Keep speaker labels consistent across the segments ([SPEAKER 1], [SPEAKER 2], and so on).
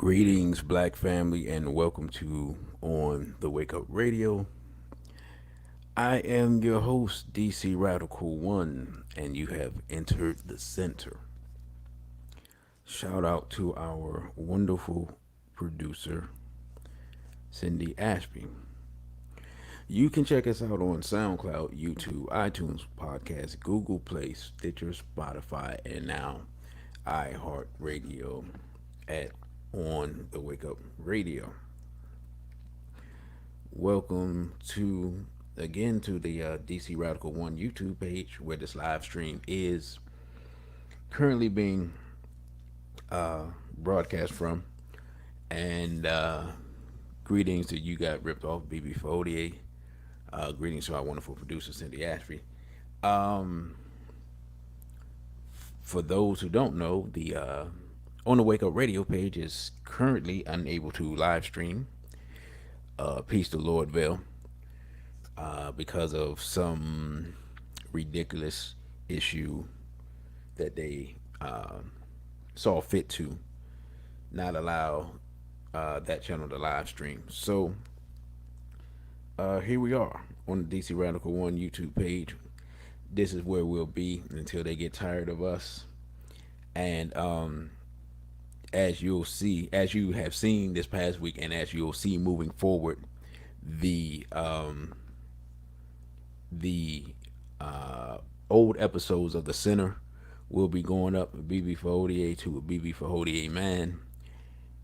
[SPEAKER 1] Greetings, Black family, and welcome to On the Wake Up Radio. I am your host, DC Radical One, and you have entered the center. Shout out to our wonderful producer, Cindy Ashby. You can check us out on SoundCloud, YouTube, iTunes, Podcast, Google Play, Stitcher, Spotify, and now iHeartRadio at On the Wake Up Radio. Welcome to again to the DC Radical One YouTube page where this live stream is currently being broadcast from. And greetings to you got ripped off BB Fodier. Greetings to our wonderful producer Cindy Ashby. Um, for those who don't know, the On the Wake Up Radio page is currently unable to live stream. Peace to Lordville. Because of some ridiculous issue that they saw fit to not allow that channel to live stream. So here we are on the DC Radical One YouTube page. This is where we'll be until they get tired of us. And as you'll see, as you have seen this past week, and as you'll see moving forward, the the old episodes of the center will be going up BB for ODA to a BB for ODA man,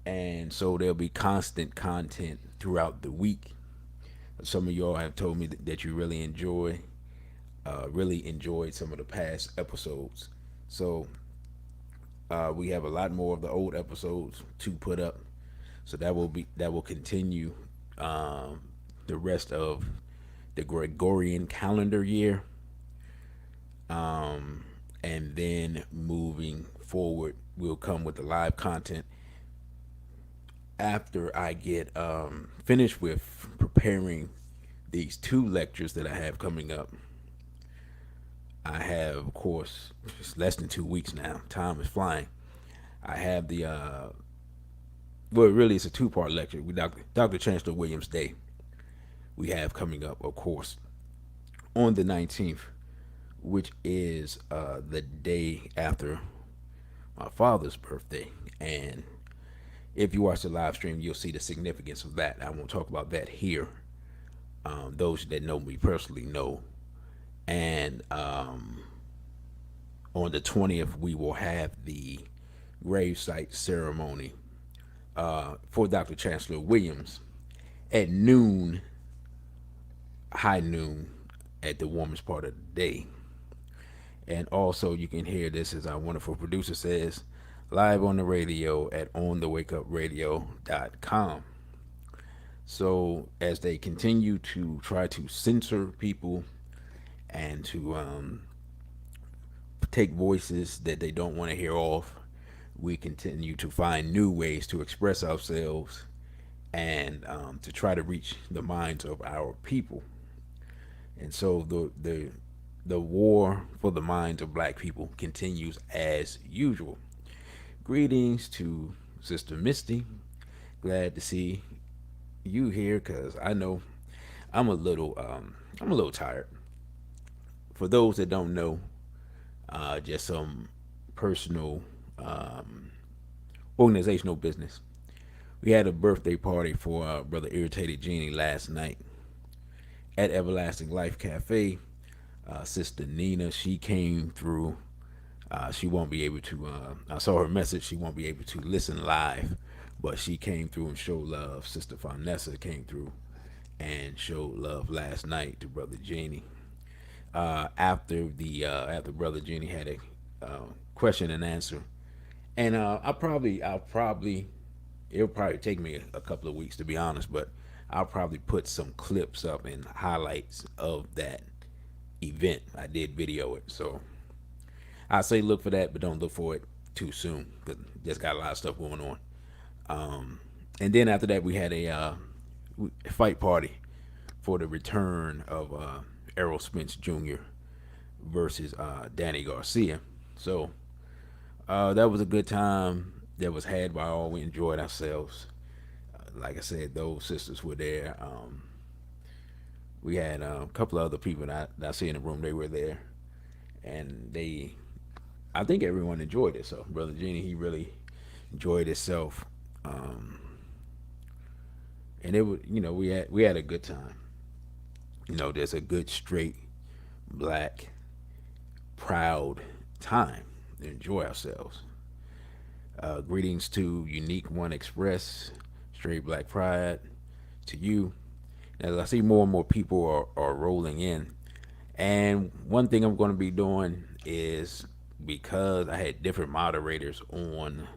[SPEAKER 1] and so there'll be constant content throughout the week. Some of y'all have told me that you really enjoyed some of the past episodes. So we have a lot more of the old episodes to put up. So that will continue the rest of the Gregorian calendar year. And then moving forward, we'll come with the live content after I get finished with preparing these two lectures that I have coming up. I have, of course, it's less than 2 weeks now. Time is flying. I have the well, really, it's a two-part lecture with Dr. Chancellor Williams Day. We have coming up, of course, on the 19th, which is the day after my father's birthday. And if you watch the live stream, you'll see the significance of that. I won't talk about that here. Those that know me personally know. And on the 20th, we will have the gravesite ceremony for Dr. Chancellor Williams at noon, high noon, at the warmest part of the day. And also, you can hear this, as our wonderful producer says, live on the radio at onthewakeupradio.com. So as they continue to try to censor people and to take voices that they don't want to hear off, we continue to find new ways to express ourselves and to try to reach the minds of our people. And so the war for the minds of black people continues as usual. Greetings to Sister Misty. Glad to see you here, because I know I'm a little tired. For those that don't know, just some personal organizational business. We had a birthday party for Brother Irritated Genie last night at Everlasting Life Cafe. Sister Nina, she came through. She won't be able to. I saw her message. She won't be able to listen live, but she came through and showed love. Sister Vanessa came through and showed love last night to Brother Genie. After Brother Genie had a question and answer, and it'll probably take me a couple of weeks to be honest, but I'll probably put some clips up and highlights of that event. I did video it, so I say look for that, but don't look for it too soon because just got a lot of stuff going on. And then after that, we had a fight party for the return of Errol Spence Jr. versus Danny Garcia. So that was a good time. that was had by all. We enjoyed ourselves. Like I said, those sisters were there. We had a couple of other people that I see in the room. They were there, and I think everyone enjoyed it. So Brother Genie, he really enjoyed himself, um, and it was, we had a good time. There's a good straight black proud time to enjoy ourselves. Greetings to Unique One Express, Straight Black Pride, to you. As I see more and more people are rolling in. And one thing I'm going to be doing is, because I had different moderators on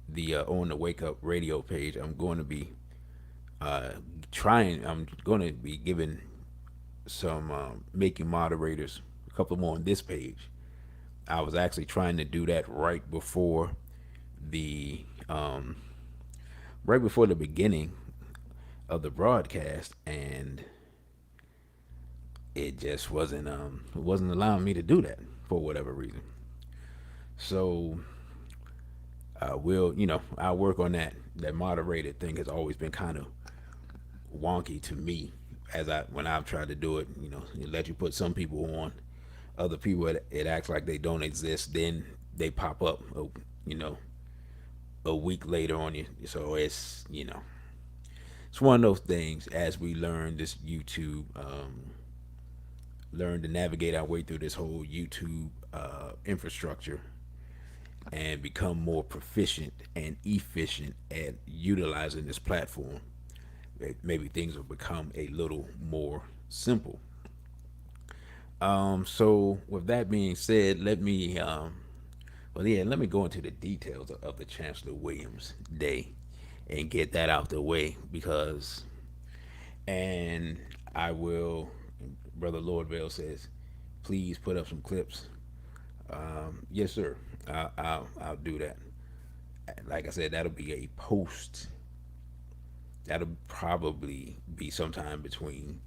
[SPEAKER 1] the Wake Up Radio page, I'm going to be uh, I'm going to be giving some making moderators a couple more on this page. I was actually trying to do that the um, right before the beginning of the broadcast, and it just wasn't allowing me to do that for whatever reason. So I'll work on that. That moderated thing has always been kind of wonky to me, as I when I've tried to do it. It let you put some people on, other people it acts like they don't exist. Then they pop up, you know, a week later on you. So it's one of those things. As we learn this YouTube, learn to navigate our way through this whole YouTube infrastructure and become more proficient and efficient at utilizing this platform, maybe things will become a little more simple. So with that being said, let me go into the details of the Chancellor Williams Day and get that out the way, because, and I will, Brother Lordville says, please put up some clips. Yes, sir. I'll do that. Like I said, that'll be a post. That'll probably be sometime between.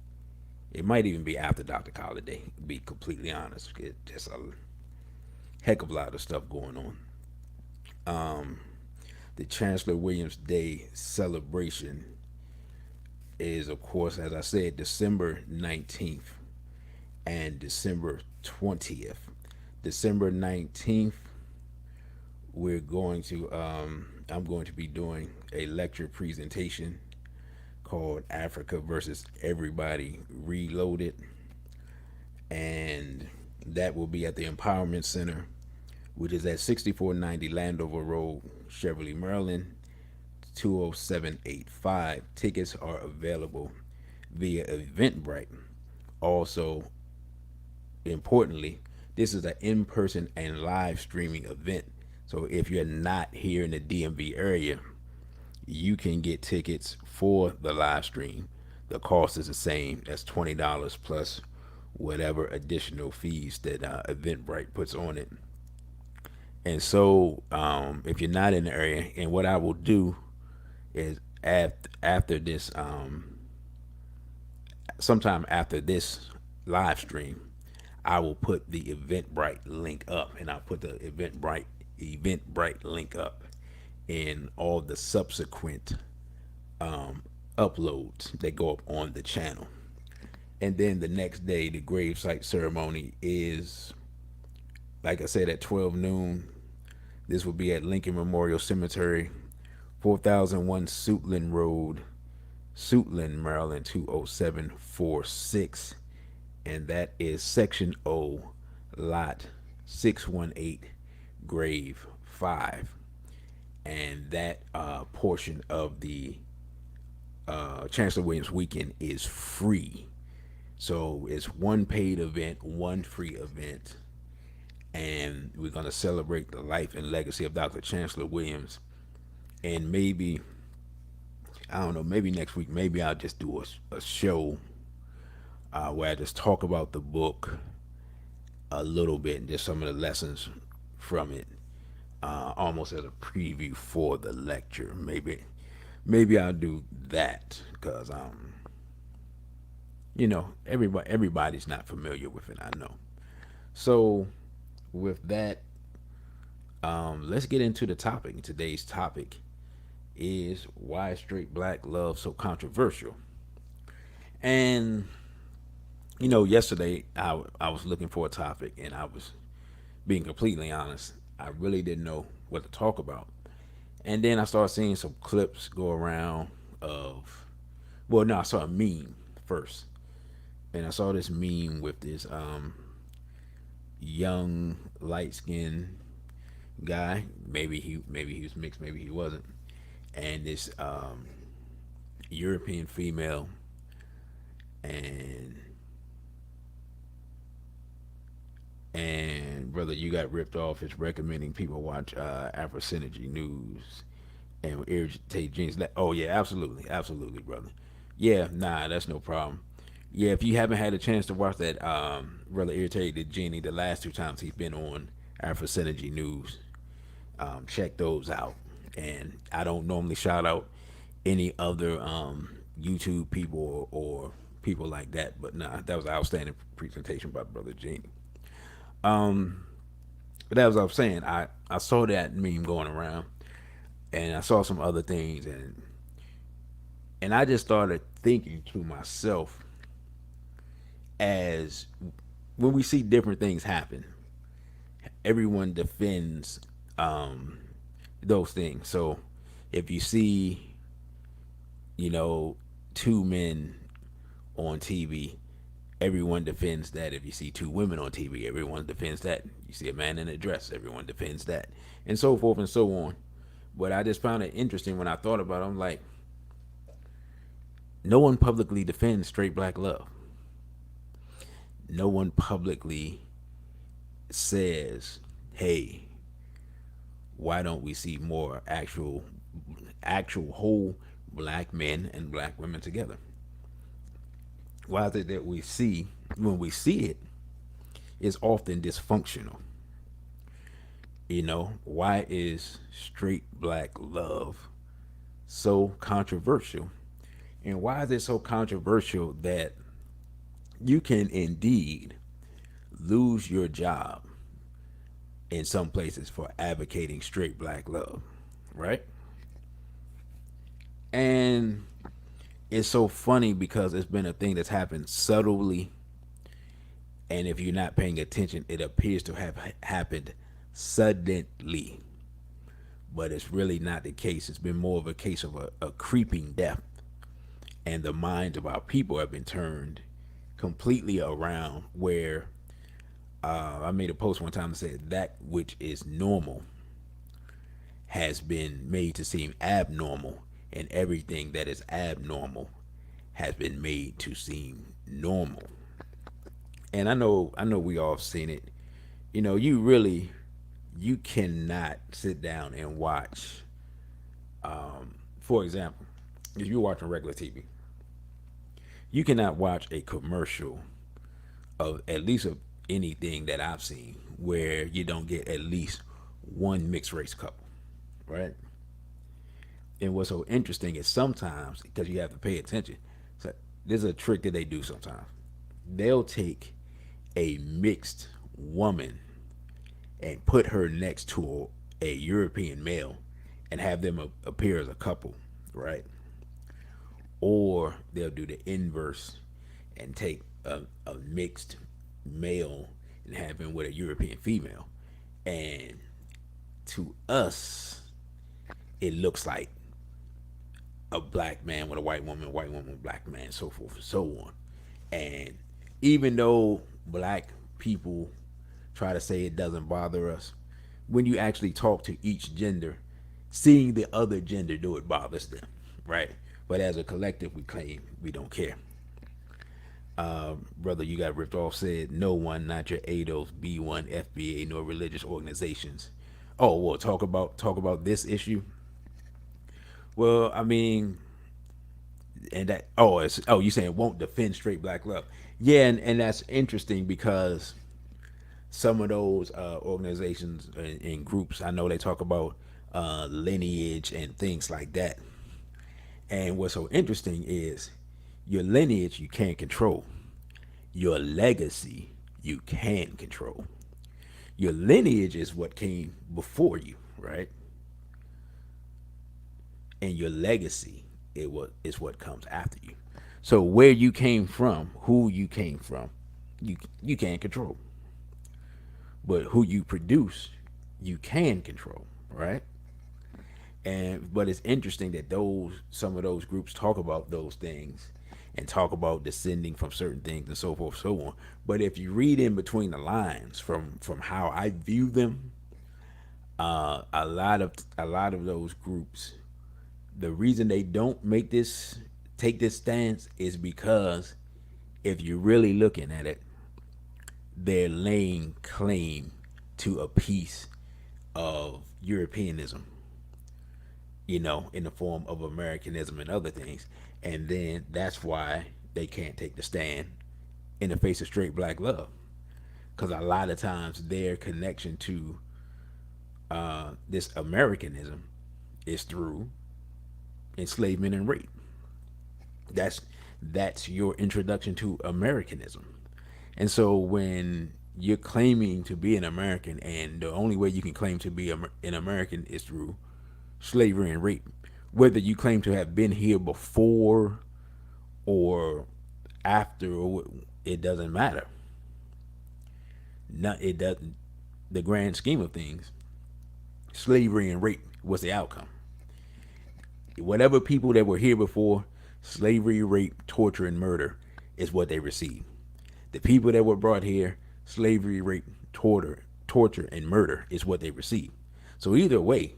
[SPEAKER 1] It might even be after Dr. Holiday. To be completely honest, it's just a heck of a lot of stuff going on. Um, the Chancellor Williams Day celebration is, of course, as I said, December 19th and December 20th. December 19th, I'm going to be doing a lecture presentation called Africa versus Everybody Reloaded. And that will be at the Empowerment Center, which is at 6490 Landover Road, Cheverly, Maryland, 20785. Tickets are available via Eventbrite. Also, importantly, this is an in-person and live streaming event. So if you're not here in the DMV area, you can get tickets for the live stream. The cost is the same. That's $20 plus whatever additional fees that Eventbrite puts on it. And so, if you're not in the area, and what I will do is after this, sometime after this live stream, I will put the Eventbrite link up, and I'll put the Eventbrite link up in all the subsequent uploads that go up on the channel. And then the next day, the gravesite ceremony is, like I said, at 12 noon. This will be at Lincoln Memorial Cemetery, 4001 Suitland Road, Suitland, Maryland, 20746. And that is Section O, Lot 618, Grave 5. And that portion of the Chancellor Williams weekend is free. So it's one paid event, one free event. And we're going to celebrate the life and legacy of Dr. Chancellor Williams. And maybe, I don't know, maybe next week, maybe I'll just do a show where I just talk about the book a little bit and just some of the lessons from it, almost as a preview for the lecture. Maybe I'll do that, because everybody's not familiar with it, I know. So with that, Let's get into the topic. Today's topic is why straight black love so controversial. And yesterday I was looking for a topic, and I was being completely honest. I really didn't know what to talk about. And then I started seeing some clips go around of, well, no, I saw a meme first, and I saw this meme with this young light skinned guy. Maybe he was mixed, maybe he wasn't, and this European female, and brother, you got ripped off. Is recommending people watch Afro Synergy News and irritate jeans. Oh yeah, absolutely, absolutely, brother. Yeah, nah, that's no problem. Yeah, if you haven't had a chance to watch that, brother, irritated Genie, the last two times he's been on Afro Synergy News, check those out. And I don't normally shout out any other YouTube people or people like that, but nah, that was an outstanding presentation by brother Genie. But that was what I was saying. I saw that meme going around, and I saw some other things, and I just started thinking to myself, as when we see different things happen, everyone defends those things. So if you see, you know, two men on TV, everyone defends that. If you see two women on TV, everyone defends that. You see a man in a dress, everyone defends that, and so forth and so on. But I just found it interesting when I thought about it. I'm like, no one publicly defends straight black love. No one publicly says, "Hey, why don't we see more actual whole black men and black women together?" Why is it that we see, when we see it, is often dysfunctional? Why is straight black love so controversial? And why is it so controversial that you can indeed lose your job in some places for advocating straight black love, right? And it's so funny because it's been a thing that's happened subtly, and if you're not paying attention, it appears to have happened suddenly, but it's really not the case. It's been more of a case of a creeping death, and the minds of our people have been turned completely around. Where I made a post one time that said that which is normal has been made to seem abnormal, and everything that is abnormal has been made to seem normal. And I know we all have seen it. You cannot sit down and watch. For example, if you're watching regular TV, you cannot watch a commercial of, at least of anything that I've seen, where you don't get at least one mixed race couple, right? And what's so interesting is sometimes, because you have to pay attention, so there's a trick that they do sometimes. They'll take a mixed woman and put her next to a European male and have them appear as a couple, right? Or they'll do the inverse and take a mixed male and have him with a European female. And to us, it looks like a black man with a white woman with a black man, so forth and so on. And even though black people try to say it doesn't bother us, when you actually talk to each gender, seeing the other gender do it bothers them, right? But as a collective, we claim we don't care. Brother, you got ripped off said, no one, not your ADOS, B1, FBA, nor religious organizations. Oh, well, talk about this issue. Well, I mean, and that, you saying won't defend straight black love? Yeah, and that's interesting because some of those organizations and groups, I know they talk about lineage and things like that. And what's so interesting is your lineage you can't control, your legacy you can control. Your lineage is what came before you, right? And your legacy is what comes after you. So where you came from, who you came from, you can't control. But who you produce, you can control, right? And but it's interesting that those some of those groups talk about those things and talk about descending from certain things and so forth, so on. But if you read in between the lines from how I view them, a lot of those groups, the reason they don't take this stance is because if you're really looking at it, they're laying claim to a piece of Europeanism, in the form of Americanism and other things. And then that's why they can't take the stand in the face of straight black love. Because a lot of times their connection to this Americanism is through enslavement and rape. That's that's your introduction to Americanism. And so when you're claiming to be an American, and the only way you can claim to be an American is through slavery and rape, whether you claim to have been here before or after, or it doesn't matter. Not it doesn't. The grand scheme of things, slavery and rape was the outcome. Whatever people that were here before, slavery, rape, torture, and murder is what they received. The people that were brought here, slavery, rape, torture, and murder is what they received. So either way,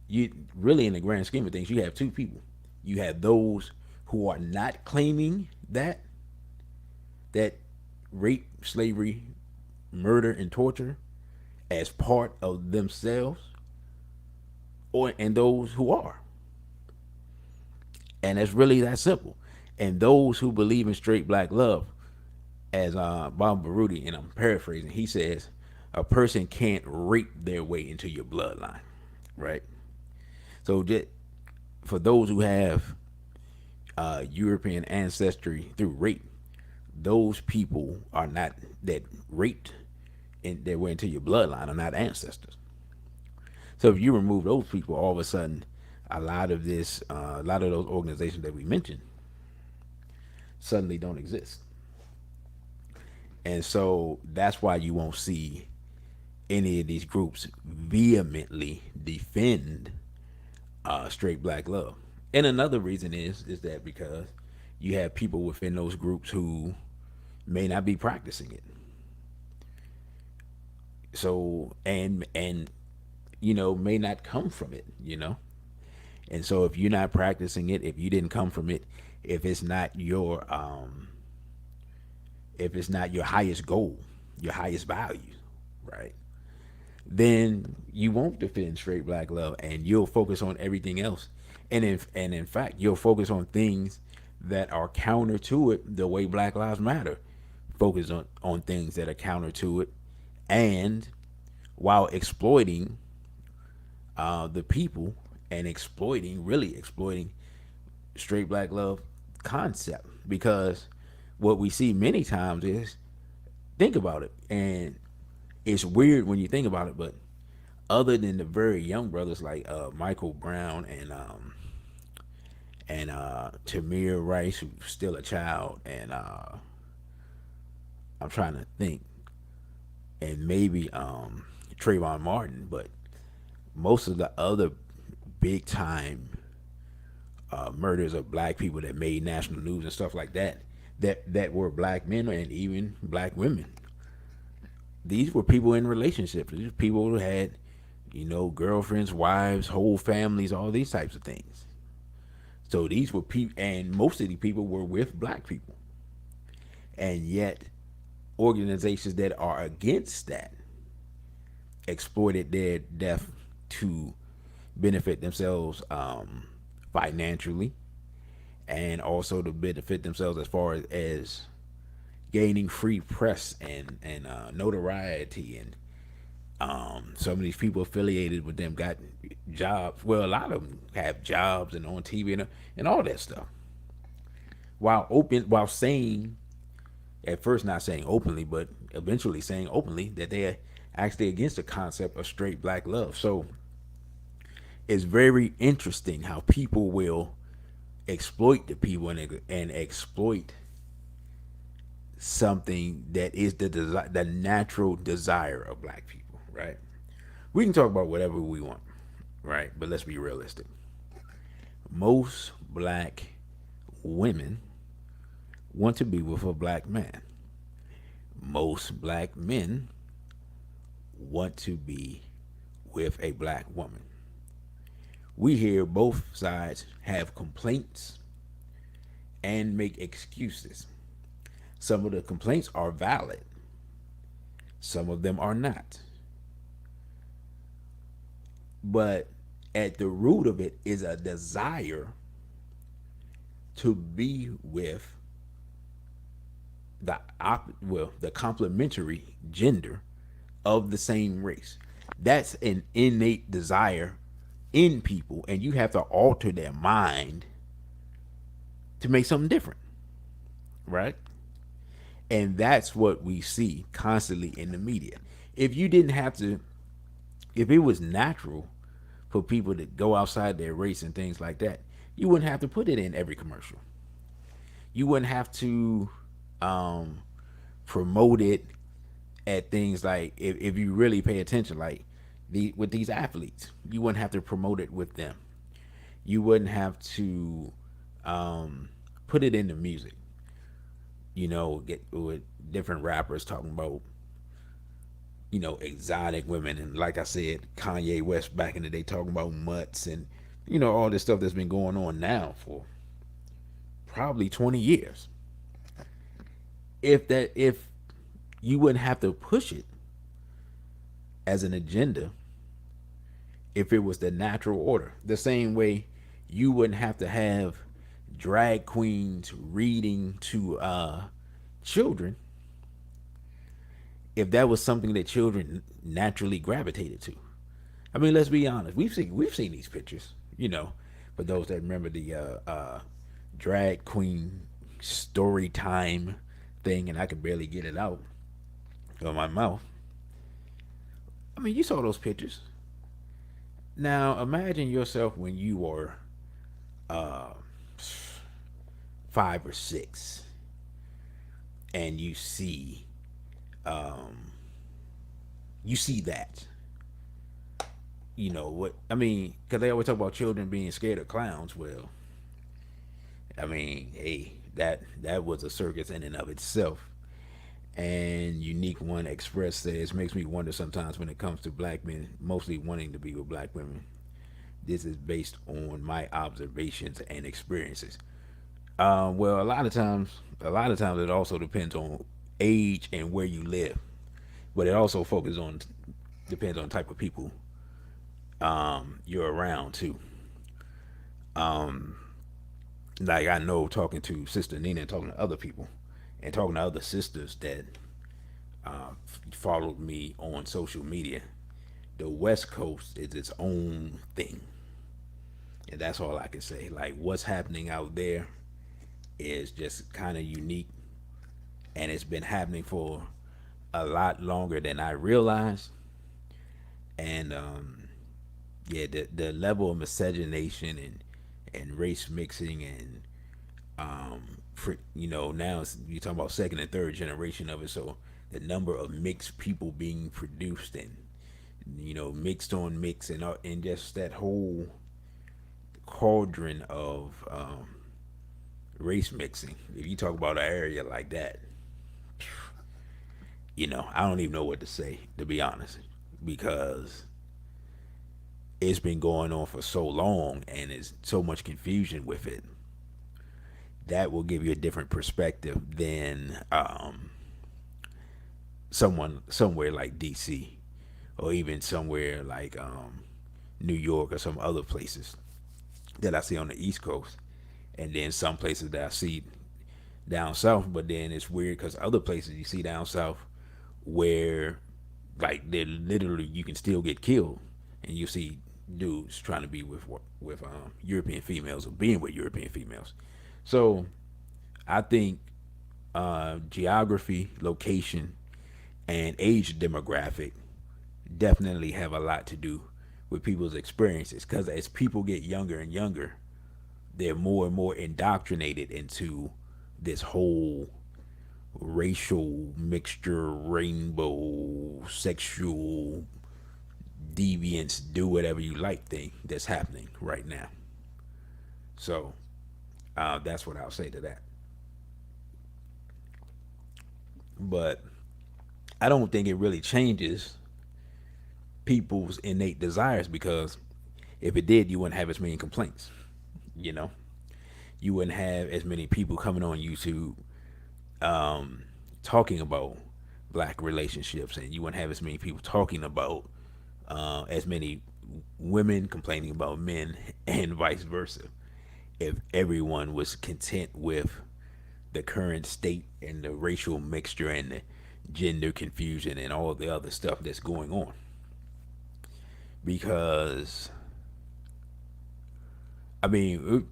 [SPEAKER 1] you really, in the grand scheme of things, you have two people. You have those who are not claiming that rape, slavery, murder, and torture as part of themselves, and those who are. And it's really that simple. And those who believe in straight black love, as Bob Baruti, and I'm paraphrasing, he says, a person can't rape their way into your bloodline, right? So just for those who have European ancestry through rape, those people are not that raped and their way into your bloodline are not ancestors. So if you remove those people, all of a sudden, a lot of those organizations that we mentioned suddenly don't exist. And so that's why you won't see any of these groups vehemently defend straight black love. And another reason is that because you have people within those groups who may not be practicing it. So and may not come from it. And so if you're not practicing it, if you didn't come from it, if it's not your highest goal, your highest value, right? Then you won't defend straight black love, and you'll focus on everything else. And in fact, you'll focus on things that are counter to it, the way Black Lives Matter focus on things that are counter to it, and while exploiting the people and really exploiting straight black love concept. Because what we see many times is, think about it, and it's weird when you think about it, but other than the very young brothers like Michael Brown and Tamir Rice, who's still a child, and I'm trying to think, and maybe Trayvon Martin, but most of the other big time murders of black people that made national news and stuff like that were black men and even black women. These were people in relationships. These were people who had, girlfriends, wives, whole families, all these types of things. So these were people, and most of these people were with black people. And yet, organizations that are against that exploited their death to benefit themselves financially, and also to benefit themselves as far as gaining free press and notoriety. And some of these people affiliated with them got jobs. Well, a lot of them have jobs and on TV and all that stuff. While saying, at first not saying openly, but eventually saying openly, that they actually against the concept of straight black love. So it's very interesting how people will exploit the people and exploit something that is the natural desire of black people, right? We can talk about whatever we want, right? But let's be realistic. Most black women want to be with a black man. Most black men want to be with a black woman. We hear both sides have complaints and make excuses. Some of the complaints are valid, some of them are not. But at the root of it is a desire to be with the complementary gender of the same race. That's an innate desire in people, and you have to alter their mind to make something different, right? And that's what we see constantly in the media. If you didn't have to, if it was natural for people to go outside their race and things like that, you wouldn't have to put it in every commercial. You wouldn't have to um, promote it at things like, if you really pay attention, like with these athletes, you wouldn't have to promote it with them. You wouldn't have to put it in the music. Get with different rappers talking about exotic women, and like I said, Kanye West back in the day talking about mutts, and all this stuff that's been going on now for probably 20 years. If you wouldn't have to push it as an agenda, if it was the natural order, the same way you wouldn't have to have drag queens reading to children if that was something that children naturally gravitated to. I mean, let's be honest. We've seen these pictures. For those that remember the drag queen story time thing, and I could barely get it out of my mouth. I mean, you saw those pictures. Now imagine yourself when you were uh, 5 or 6, and um, you see that. What I mean? Because they always talk about children being scared of clowns. Well, I mean, hey, that was a circus in and of itself. And Unique One Express says, makes me wonder sometimes when it comes to black men mostly wanting to be with black women. This is based on my observations and experiences. Well, a lot of times it also depends on age and where you live, but it also focuses on depends on type of people you're around too. Um, like I know talking to Sister Nina and talking to other people and talking to other sisters that followed me on social media. The West Coast is its own thing, and that's all I can say. Like what's happening out there is just kind of unique, and it's been happening for a lot longer than I realized. And yeah, the level of miscegenation and race mixing and now you're talking about second and third generation of it. So the number of mixed people being produced and mixed on mix and just that whole cauldron of race mixing. If you talk about an area like that, I don't even know what to say, to be honest, because it's been going on for so long and there's so much confusion with it. That will give you a different perspective than someone somewhere like DC, or even somewhere like New York or some other places that I see on the East Coast, and then some places that I see down south. But then it's weird because other places you see down south where like they literally you can still get killed, and you see dudes trying to be with European females or being with European females. So I think geography, location, and age demographic definitely have a lot to do with people's experiences. Because as people get younger and younger, they're more and more indoctrinated into this whole racial mixture, rainbow, sexual deviance, do whatever you like thing that's happening right now. So that's what I'll say to that. But I don't think it really changes people's innate desires, because if it did, you wouldn't have as many complaints. You know, you wouldn't have as many people coming on YouTube talking about black relationships, and you wouldn't have as many people talking about as many women complaining about men, and vice versa. If everyone was content with the current state and the racial mixture and the gender confusion and all the other stuff that's going on. Because I mean,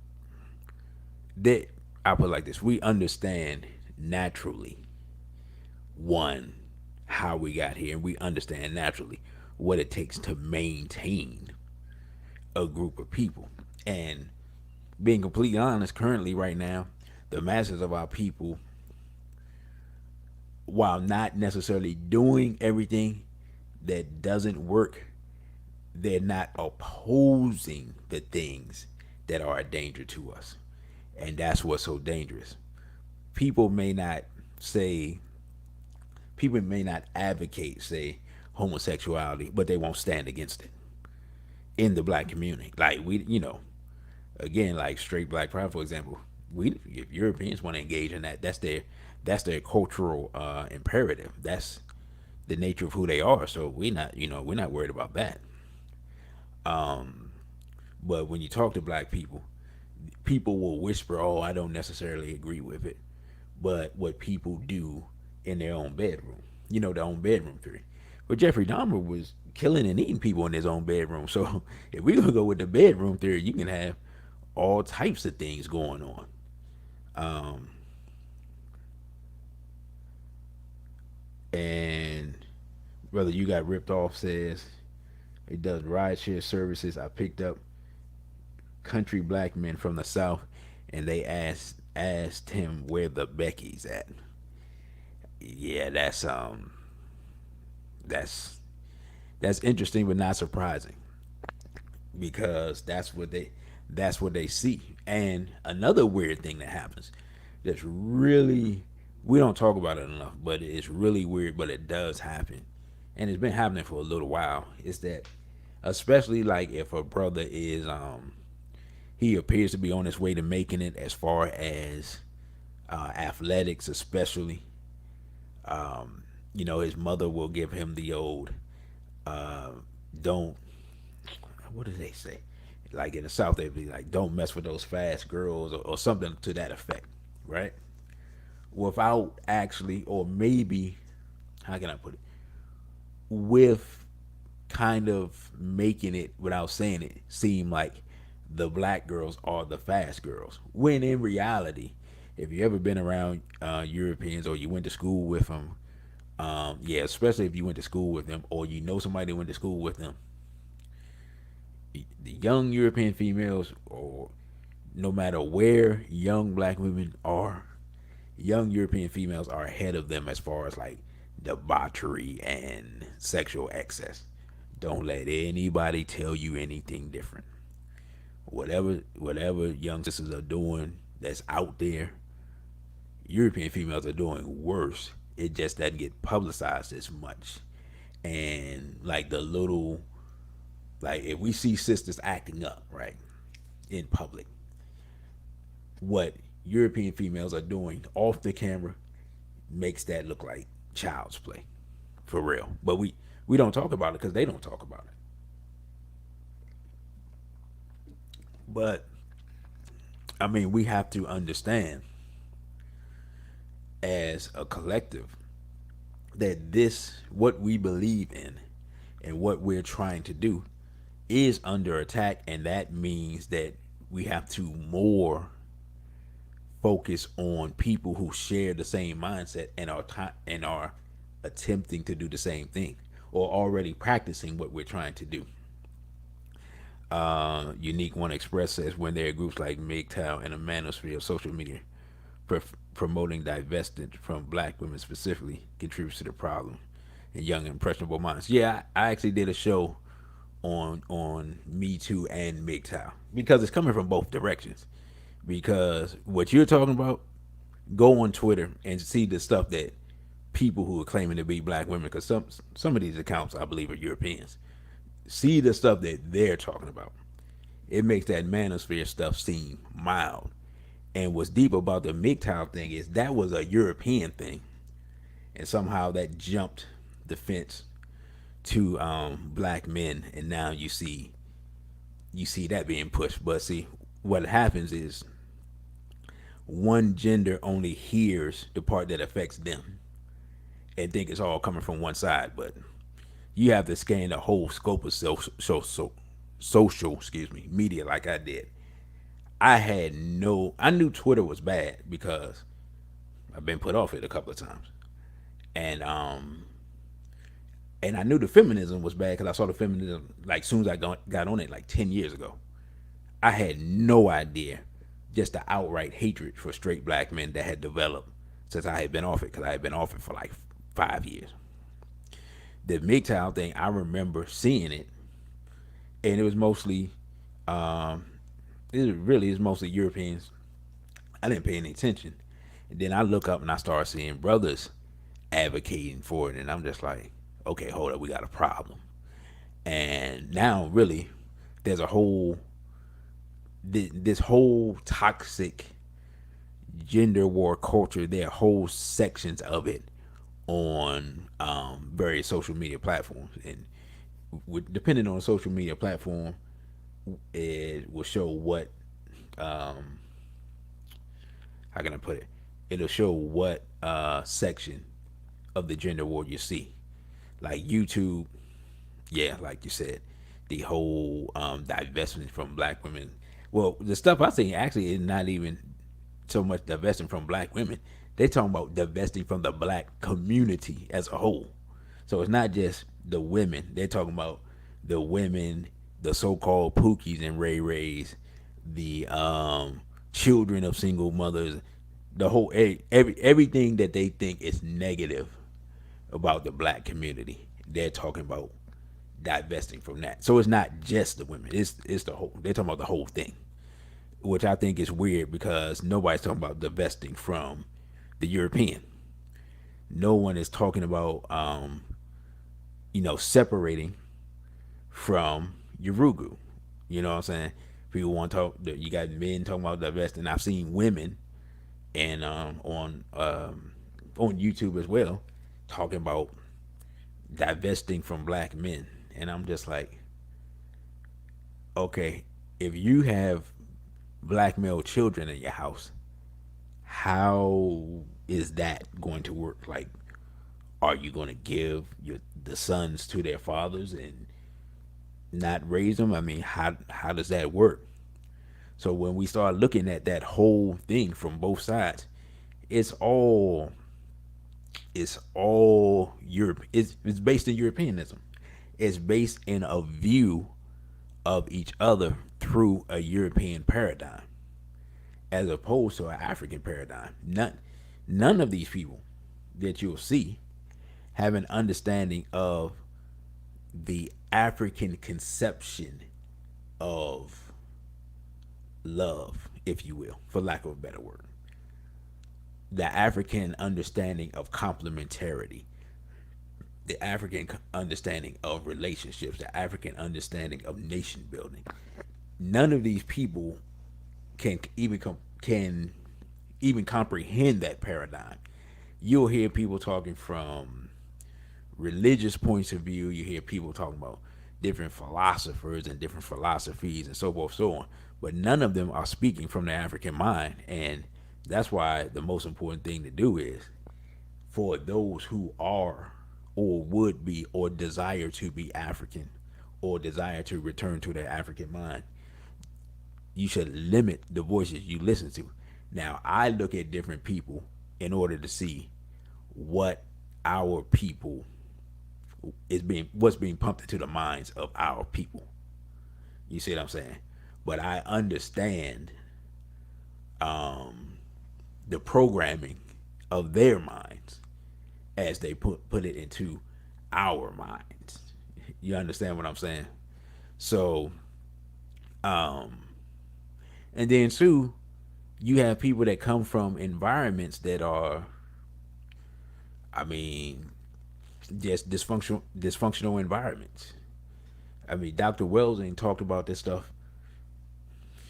[SPEAKER 1] that I put it like this: we understand naturally, one, how we got here, and we understand naturally what it takes to maintain a group of people. And being completely honest, currently right now, the masses of our people, while not necessarily doing everything that doesn't work, they're not opposing the things that are a danger to us. And that's what's so dangerous. People may not say, people may not advocate, say, homosexuality, but they won't stand against it in the black community. Like, we, again, like straight black pride, for example, we, if Europeans want to engage in that, that's their cultural imperative. That's the nature of who they are. So we're not worried about that. But when you talk to black people, people will whisper, "Oh, I don't necessarily agree with it," but what people do in their own bedroom, their own bedroom theory. But Jeffrey Dahmer was killing and eating people in his own bedroom. So if we gonna go with the bedroom theory, you can have all types of things going on. Um, and brother, you got ripped off says it does rideshare services. I picked up country black men from the south, and they asked him where the Becky's at. Yeah, that's that's interesting, but not surprising, because that's what they see. And another weird thing that happens, that's really, we don't talk about it enough, but it's really weird, but it does happen, and it's been happening for a little while. Is that, especially like if a brother is he appears to be on his way to making it as far as athletics, especially. His mother will give him the old uh, don't, what do they say? Like in the South, they'd be like, "Don't mess with those fast girls," or something to that effect, right? Without actually, or maybe, how can I put it? With kind of making it, without saying it, seem like the black girls are the fast girls. When in reality, if you ever been around Europeans, or you went to school with them, yeah, especially if you went to school with them, or you know somebody that went to school with them, the young European females, or no matter where young black women are, young European females are ahead of them as far as like debauchery and sexual excess. Don't let anybody tell you anything different. Whatever young sisters are doing that's out there, European females are doing worse. It just doesn't get publicized as much. And like the little, like if we see sisters acting up, right, in public, what European females are doing off the camera makes that look like child's play, for real. But we don't talk about it because they don't talk about it. But I mean, we have to understand as a collective that this, what we believe in and what we're trying to do, is under attack, and that means that we have to more focus on people who share the same mindset and are attempting to do the same thing, or already practicing what we're trying to do. Unique One Express says when there are groups like MGTOW and a manosphere of social media promoting divestment from black women specifically contributes to the problem in young impressionable minds. Yeah, I actually did a show on Me Too and MGTOW because it's coming from both directions. Because what you're talking about, go on Twitter and see the stuff that people who are claiming to be black women, because some of these accounts I believe are Europeans. See the stuff that they're talking about. It makes that manosphere stuff seem mild. And what's deep about the MGTOW thing is that was a European thing, and somehow that jumped the fence to black men, and now you see that being pushed. But see, what happens is one gender only hears the part that affects them and think it's all coming from one side, but you have to scan the whole scope of social media like I did. I knew Twitter was bad because I've been put off it a couple of times, and and I knew the feminism was bad because I saw the feminism like soon as I got on it like 10 years ago. I had no idea just the outright hatred for straight black men that had developed since I had been off it, because I had been off it for like 5 years. The MGTOW thing, I remember seeing it, and it was mostly, um, it really is mostly Europeans. I didn't pay any attention, and then I look up and I start seeing brothers advocating for it, and I'm just like, okay, hold up, we got a problem. And now, really, there's a whole this whole toxic gender war culture. There are whole sections of it on various social media platforms, and depending on the social media platform, it will show what how can I put it? It'll show what section of the gender war you see. Like YouTube, yeah, like you said, the whole divestment from black women. Well, the stuff I see actually is not even so much divesting from black women. They're talking about divesting from the black community as a whole. So it's not just the women. They're talking about the women, the so-called Pookies and Ray Rays, the children of single mothers, the whole everything that they think is negative about the black community. They're talking about divesting from that. So it's not just the women. It's the whole. They're talking about the whole thing, which I think is weird because nobody's talking about divesting from the European. No one is talking about separating from Urugu. You know what I'm saying? People want to talk. You got men talking about divesting. I've seen women and on YouTube as well talking about divesting from black men, and I'm just like, okay, if you have black male children in your house, how is that going to work? Like, are you going to give the sons to their fathers and not raise them? I mean, how does that work? So when we start looking at that whole thing from both sides, it's all Europe. It's based in Europeanism. It's based in a view of each other through a European paradigm, as opposed to an African paradigm. None of these people that you'll see have an understanding of the African conception of love, if you will, for lack of a better word. The African understanding of complementarity, the African understanding of relationships, the African understanding of nation building. None of these people can even comprehend that paradigm. You'll hear people talking from religious points of view. You hear people talking about different philosophers and different philosophies and so forth, so on. But none of them are speaking from the African mind, and that's why the most important thing to do is for those who are or would be or desire to be African or desire to return to their African mind, you should limit the voices you listen to. Now, I look at different people in order to see what our people is being what's being pumped into the minds of our people. You see what I'm saying? But I understand the programming of their minds as they put it into our minds. You understand what I'm saying? So, and then too, you have people that come from environments that are, I mean, just dysfunctional environments. I mean, Dr. Welsing talked about this stuff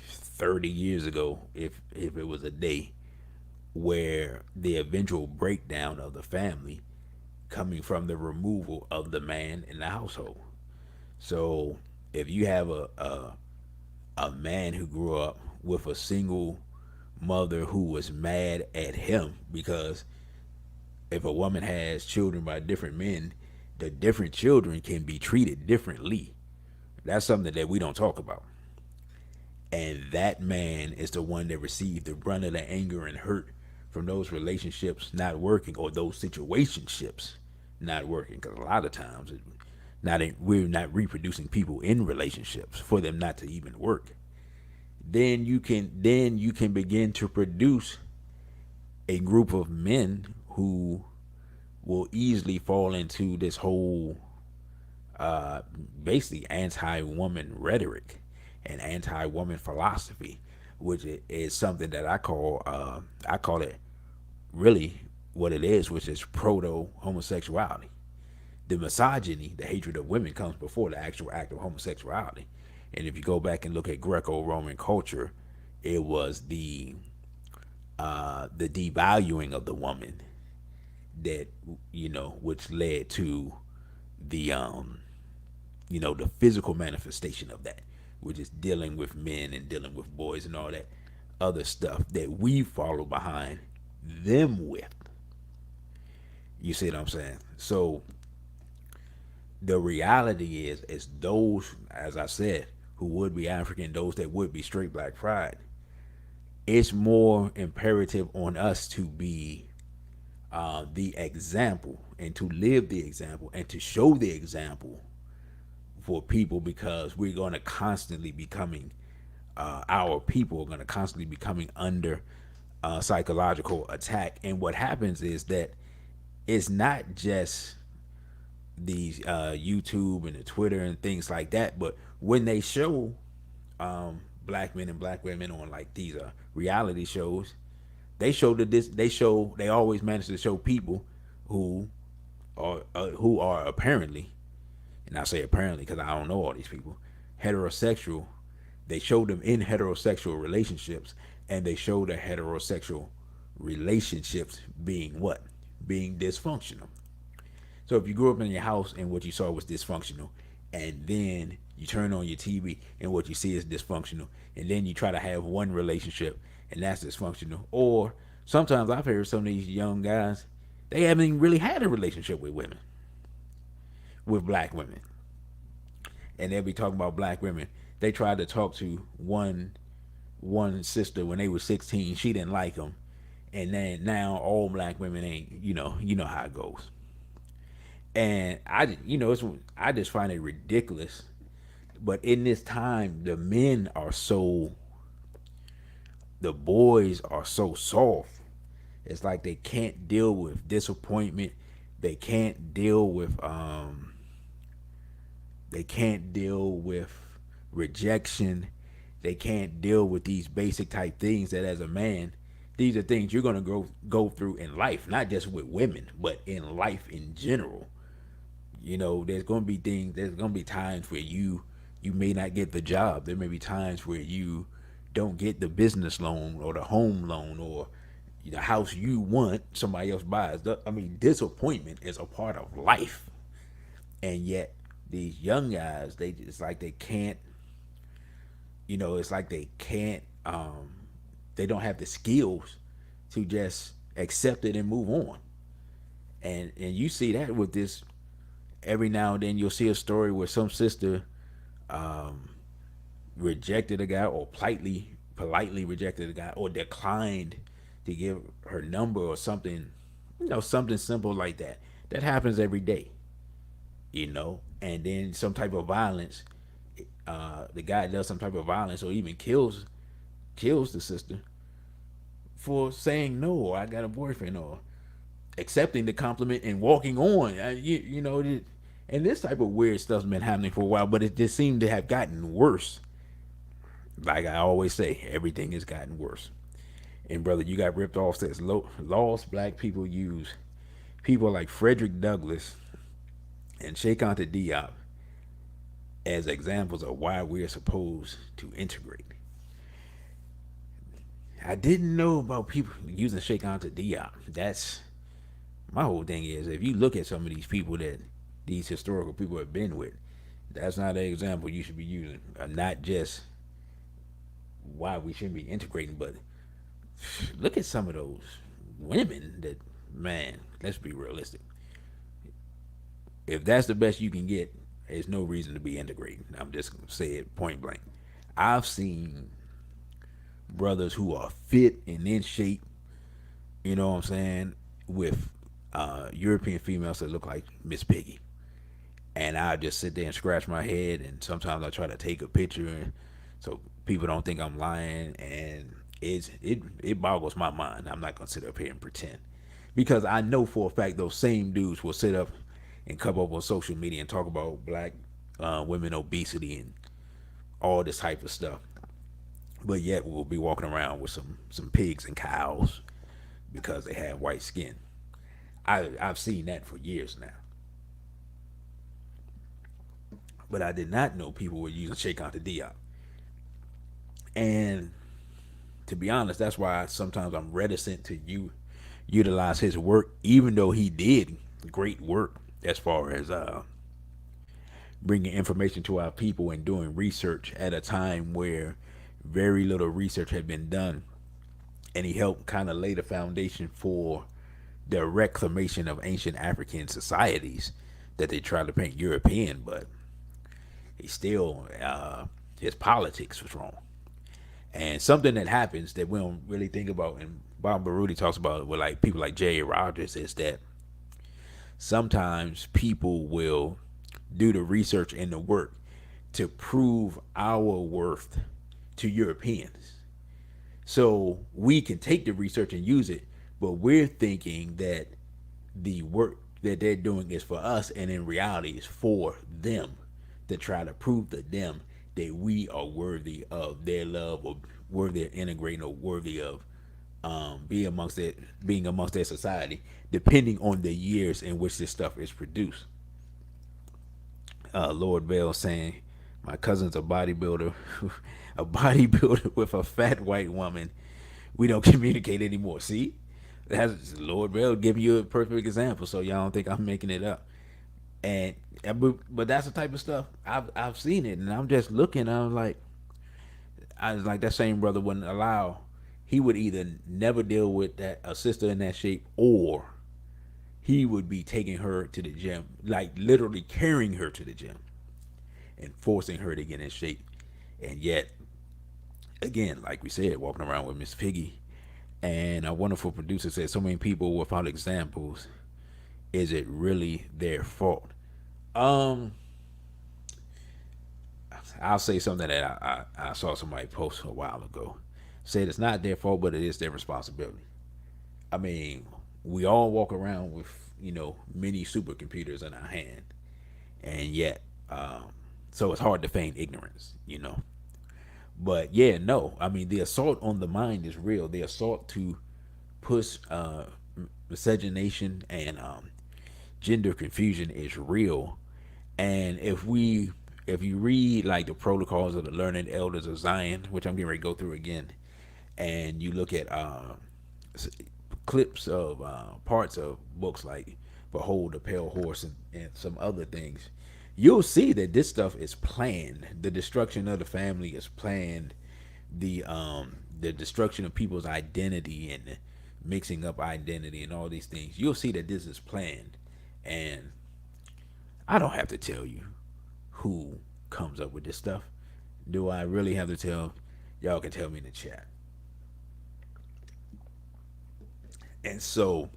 [SPEAKER 1] 30 years ago, if it was a day, where the eventual breakdown of the family coming from the removal of the man in the household. So if you have a man who grew up with a single mother who was mad at him because if a woman has children by different men, the different children can be treated differently. That's something that we don't talk about. And that man is the one that received the brunt of the anger and hurt from those relationships not working or those situationships not working. Because a lot of times, we're not reproducing people in relationships for them not to even work. Then you can begin to produce a group of men who will easily fall into this whole basically anti-woman rhetoric and anti-woman philosophy, which is something that I call it really what it is, which is proto homosexuality. The misogyny, the hatred of women, comes before the actual act of homosexuality. And if you go back and look at Greco-Roman culture, it was the devaluing of the woman that which led to the the physical manifestation of that, which is dealing with men and dealing with boys and all that other stuff that we follow behind them with. You see what I'm saying? So the reality is those, as I said, who would be African, those that would be straight black pride, it's more imperative on us to be the example and to live the example and to show the example for people, because we're going to constantly be coming our people are going to constantly be coming under psychological attack. And what happens is that it's not just these YouTube and the Twitter and things like that, but when they show black men and black women on like these reality shows, they always manage to show people who are apparently, and I say apparently because I don't know all these people, heterosexual. They show them in heterosexual relationships, and they show the heterosexual relationships being what? Being dysfunctional. So if you grew up in your house and what you saw was dysfunctional, and then you turn on your TV and what you see is dysfunctional, and then you try to have one relationship and that's dysfunctional. Or sometimes I've heard some of these young guys, they haven't even really had a relationship with women, with black women. And they'll be talking about black women. They tried to talk to one sister when they were 16. She didn't like them, and then now all black women ain't. You know how it goes. And I just find it ridiculous. But in this time, the boys are so soft. It's like they can't deal with disappointment. They can't deal with they can't deal with rejection. They can't deal with these basic type things that as a man, these are things you're gonna go through in life, not just with women, but in life in general. There's gonna be things. There's gonna be times where you may not get the job. There may be times where you don't get the business loan or the home loan or the house you want. Somebody else buys. Disappointment is a part of life, and yet these young guys, it's like they can't. It's like they can't. They don't have the skills to just accept it and move on. And you see that with this. Every now and then you'll see a story where some sister rejected a guy, or politely rejected a guy, or declined to give her number or something, something simple like that. That happens every day. and then some type of violence. The guy does some type of violence or even kills the sister for saying no, or I got a boyfriend, or accepting the compliment and walking on. And this type of weird stuff's been happening for a while, but it just seemed to have gotten worse. Like I always say, everything has gotten worse. And brother, you got ripped off. Says lost black people use people like Frederick Douglass and Sheikh Anta Diop as examples of why we're supposed to integrate. I didn't know about people using Sheikh Anta Diop. That's my whole thing is if you look at some of these people that these historical people have been with, that's not an example you should be using. Not just why we shouldn't be integrating, but look at some of those women that, man, let's be realistic. If that's the best you can get, there's no reason to be integrating. I'm just gonna say it point blank. I've seen brothers who are fit and in shape, you know what I'm saying, with European females that look like Miss Piggy. And I just sit there and scratch my head, and sometimes I try to take a picture, and so people don't think I'm lying, and it boggles my mind. I'm not gonna sit up here and pretend because I know for a fact those same dudes will sit up and come up on social media and talk about black women obesity and all this type of stuff, but yet we'll be walking around with some pigs and cows because they have white skin. I've seen that for years now, but I did not know people were using Sheikh Anta Diop. And to be honest, that's why sometimes I'm reticent to utilize his work, even though he did great work as far as bringing information to our people and doing research at a time where very little research had been done, and he helped kind of lay the foundation for the reclamation of ancient African societies that they try to paint European, but he still his politics was wrong. And something that happens that we don't really think about, and Bob Baruti talks about it with like people like Jerry Rogers, is that sometimes people will do the research and the work to prove our worth to Europeans. So we can take the research and use it, but we're thinking that the work that they're doing is for us, and in reality, it's for them to try to prove to them that we are worthy of their love, or worthy of integrating, or worthy of being amongst their society, depending on the years in which this stuff is produced. Lord Bell saying, "My cousin's a bodybuilder, a bodybuilder with a fat white woman. We don't communicate anymore." See, that's Lord Bell giving you a perfect example, so y'all don't think I'm making it up. And but that's the type of stuff I've seen it, and I'm just looking. I was like that same brother wouldn't allow. He would either never deal with that a sister in that shape, or he would be taking her to the gym, like literally carrying her to the gym and forcing her to get in shape. And yet, again, like we said, walking around with Miss Piggy. And a wonderful producer said, "So many people without examples. Is it really their fault?" Um, I'll say something that I saw somebody post a while ago. Said it's not their fault, but it is their responsibility. I mean, we all walk around with many supercomputers in our hand, and yet, so it's hard to feign ignorance. But yeah, no, I mean the assault on the mind is real. The assault to push miscegenation and gender confusion is real. And if you read like the protocols of the learned elders of Zion, which I'm getting ready to go through again, and you look at clips of parts of books like Behold the Pale Horse and some other things, you'll see that this stuff is planned. The destruction of the family is planned. The destruction of people's identity and mixing up identity and all these things. You'll see that this is planned. And I don't have to tell you who comes up with this stuff. Do I really have to tell? Y'all can tell me in the chat. And so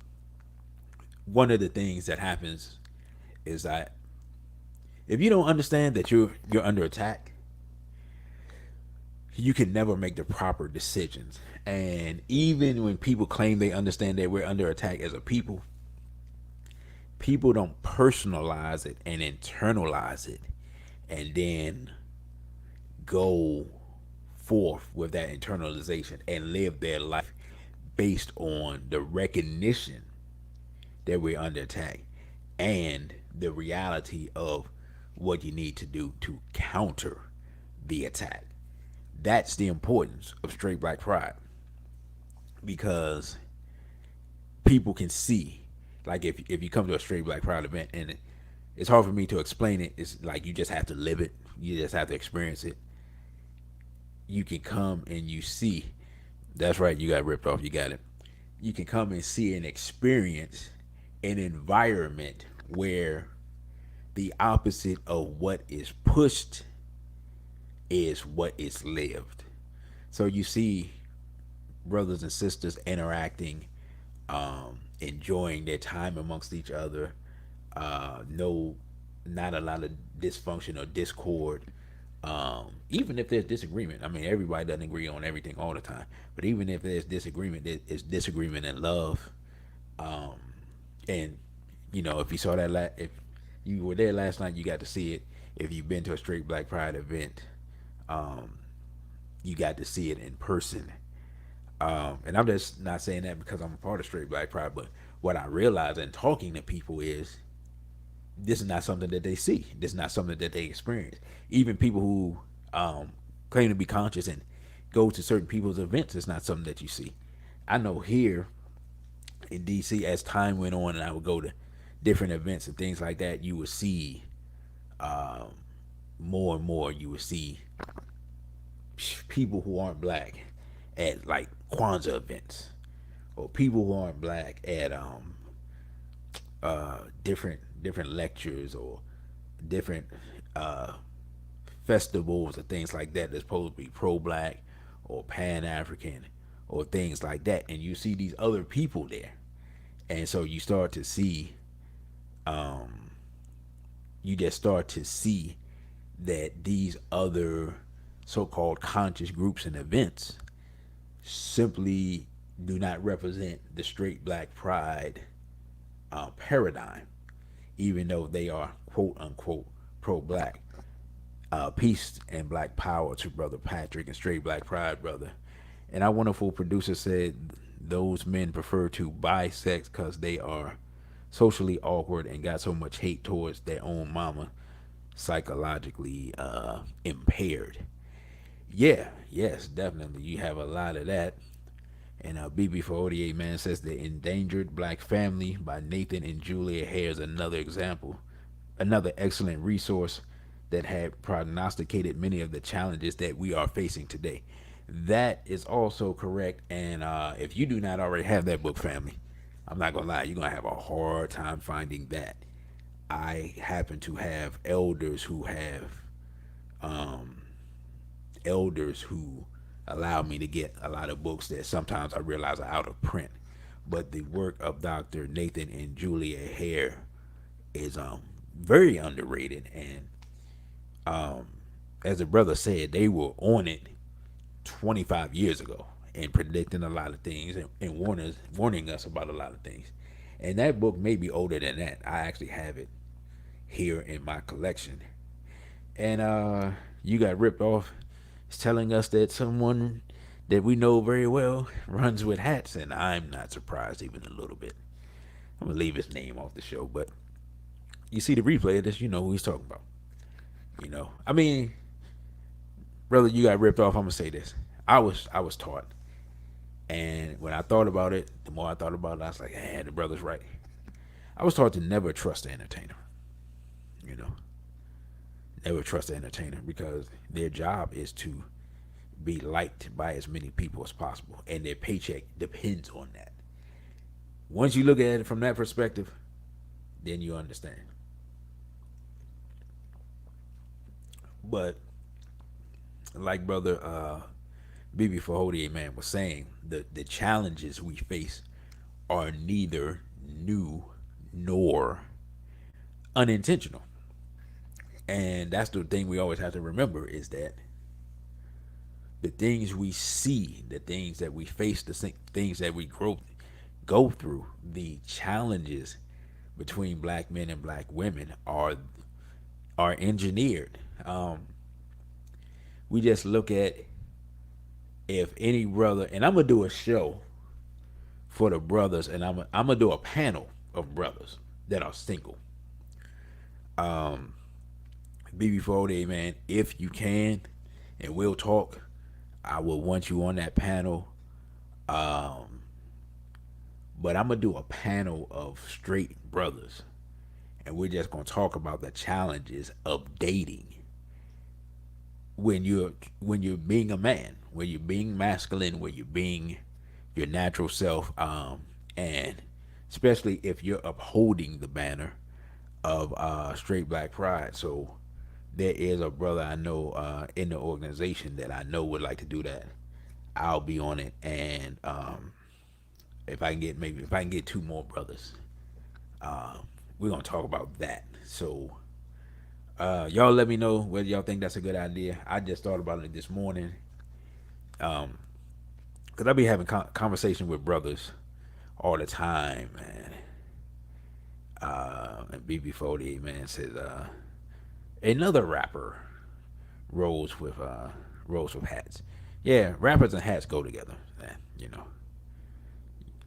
[SPEAKER 1] one of the things that happens is that If you don't understand that you're under attack, you can never make the proper decisions. And even when people claim they understand that we're under attack as a people, people don't personalize it and internalize it and then go forth with that internalization and live their life based on the recognition that we're under attack and the reality of what you need to do to counter the attack. That's the importance of straight black pride, because people can see, like, if you come to a straight black pride event, and it's hard for me to explain it. It's like you just have to live it, you just have to experience it. You can come and you see, that's right, you got ripped off, you got it. You can come and see and experience an environment where the opposite of what is pushed is what is lived. So you see brothers and sisters interacting, enjoying their time amongst each other. No, not a lot of dysfunction or discord. Even if there's disagreement, I mean, everybody doesn't agree on everything all the time. But even if there's disagreement, it's disagreement in love. Um, and if you saw that, if you were there last night, you got to see it. If you've been to a straight Black Pride event, um, you got to see it in person. And I'm just not saying that because I'm a part of straight Black Pride, but what I realize in talking to people is this is not something that they see. This is not something that they experience. Even people who claim to be conscious and go to certain people's events, it's not something that you see. I know here in DC, as time went on and I would go to different events and things like that, you would see um, more and more. You would see people who aren't black at like Kwanzaa events, or people who aren't black at different lectures or different uh, festivals or things like that that's supposed to be pro black or pan African or things like that. And you see these other people there. And so you start to see, um, you just start to see that these other so called conscious groups and events simply do not represent the straight black pride paradigm, even though they are quote unquote pro black. Peace and black power to Brother Patrick and straight black pride, brother. And our wonderful producer said those men prefer to buy sex because they are socially awkward and got so much hate towards their own mama, psychologically impaired. Yeah, yes, definitely. You have a lot of that. And BB488 man says the Endangered Black Family by Nathan and Julia Hare is another example, another excellent resource that had prognosticated many of the challenges that we are facing today. That is also correct. And if you do not already have that book, family, I'm not gonna lie, you're gonna have a hard time finding that. I happen to have um, elders who allow me to get a lot of books that sometimes I realize are out of print. But the work of Dr. Nathan and Julia Hare is very underrated. And um, as the brother said, they were on it 25 years ago and predicting a lot of things and warning us about a lot of things. And that book may be older than that. I actually have it here in my collection. And you got ripped off. It's telling us that someone that we know very well runs with hats, and I'm not surprised even a little bit. I'm gonna leave his name off the show, but you see the replay of this, you know who he's talking about. I mean, brother, you got ripped off. I'm gonna say this. I was taught, and when I thought about it, the more I thought about it, I was like, the brother's right. I was taught to never trust the entertainer. You know, never trust the entertainer because their job is to be liked by as many people as possible, and their paycheck depends on that. Once you look at it from that perspective, then you understand. But like brother BB Fahodier man was saying, the challenges we face are neither new nor unintentional. And that's the thing we always have to remember is that the things we see, the things that we face, the things that we go through, the challenges between black men and black women are engineered. We just look at if any brother, and I'm gonna do a show for the brothers, and I'm gonna do a panel of brothers that are single. BB40, man, if you can, and we'll talk. I will want you on that panel. Um, but I'm gonna do a panel of straight brothers, and we're just gonna talk about the challenges of dating when you're being a man, when you're being masculine, when you're being your natural self, and especially if you're upholding the banner of straight black pride. So there is a brother I know in the organization that I know would like to do that. I'll be on it, and if I can get two more brothers, we're gonna talk about that. So y'all let me know whether y'all think that's a good idea. I just thought about it this morning, cause I be having conversation with brothers all the time, man. And BB48 man says another rapper rolls with hats. Yeah, rappers and hats go together, man, you know.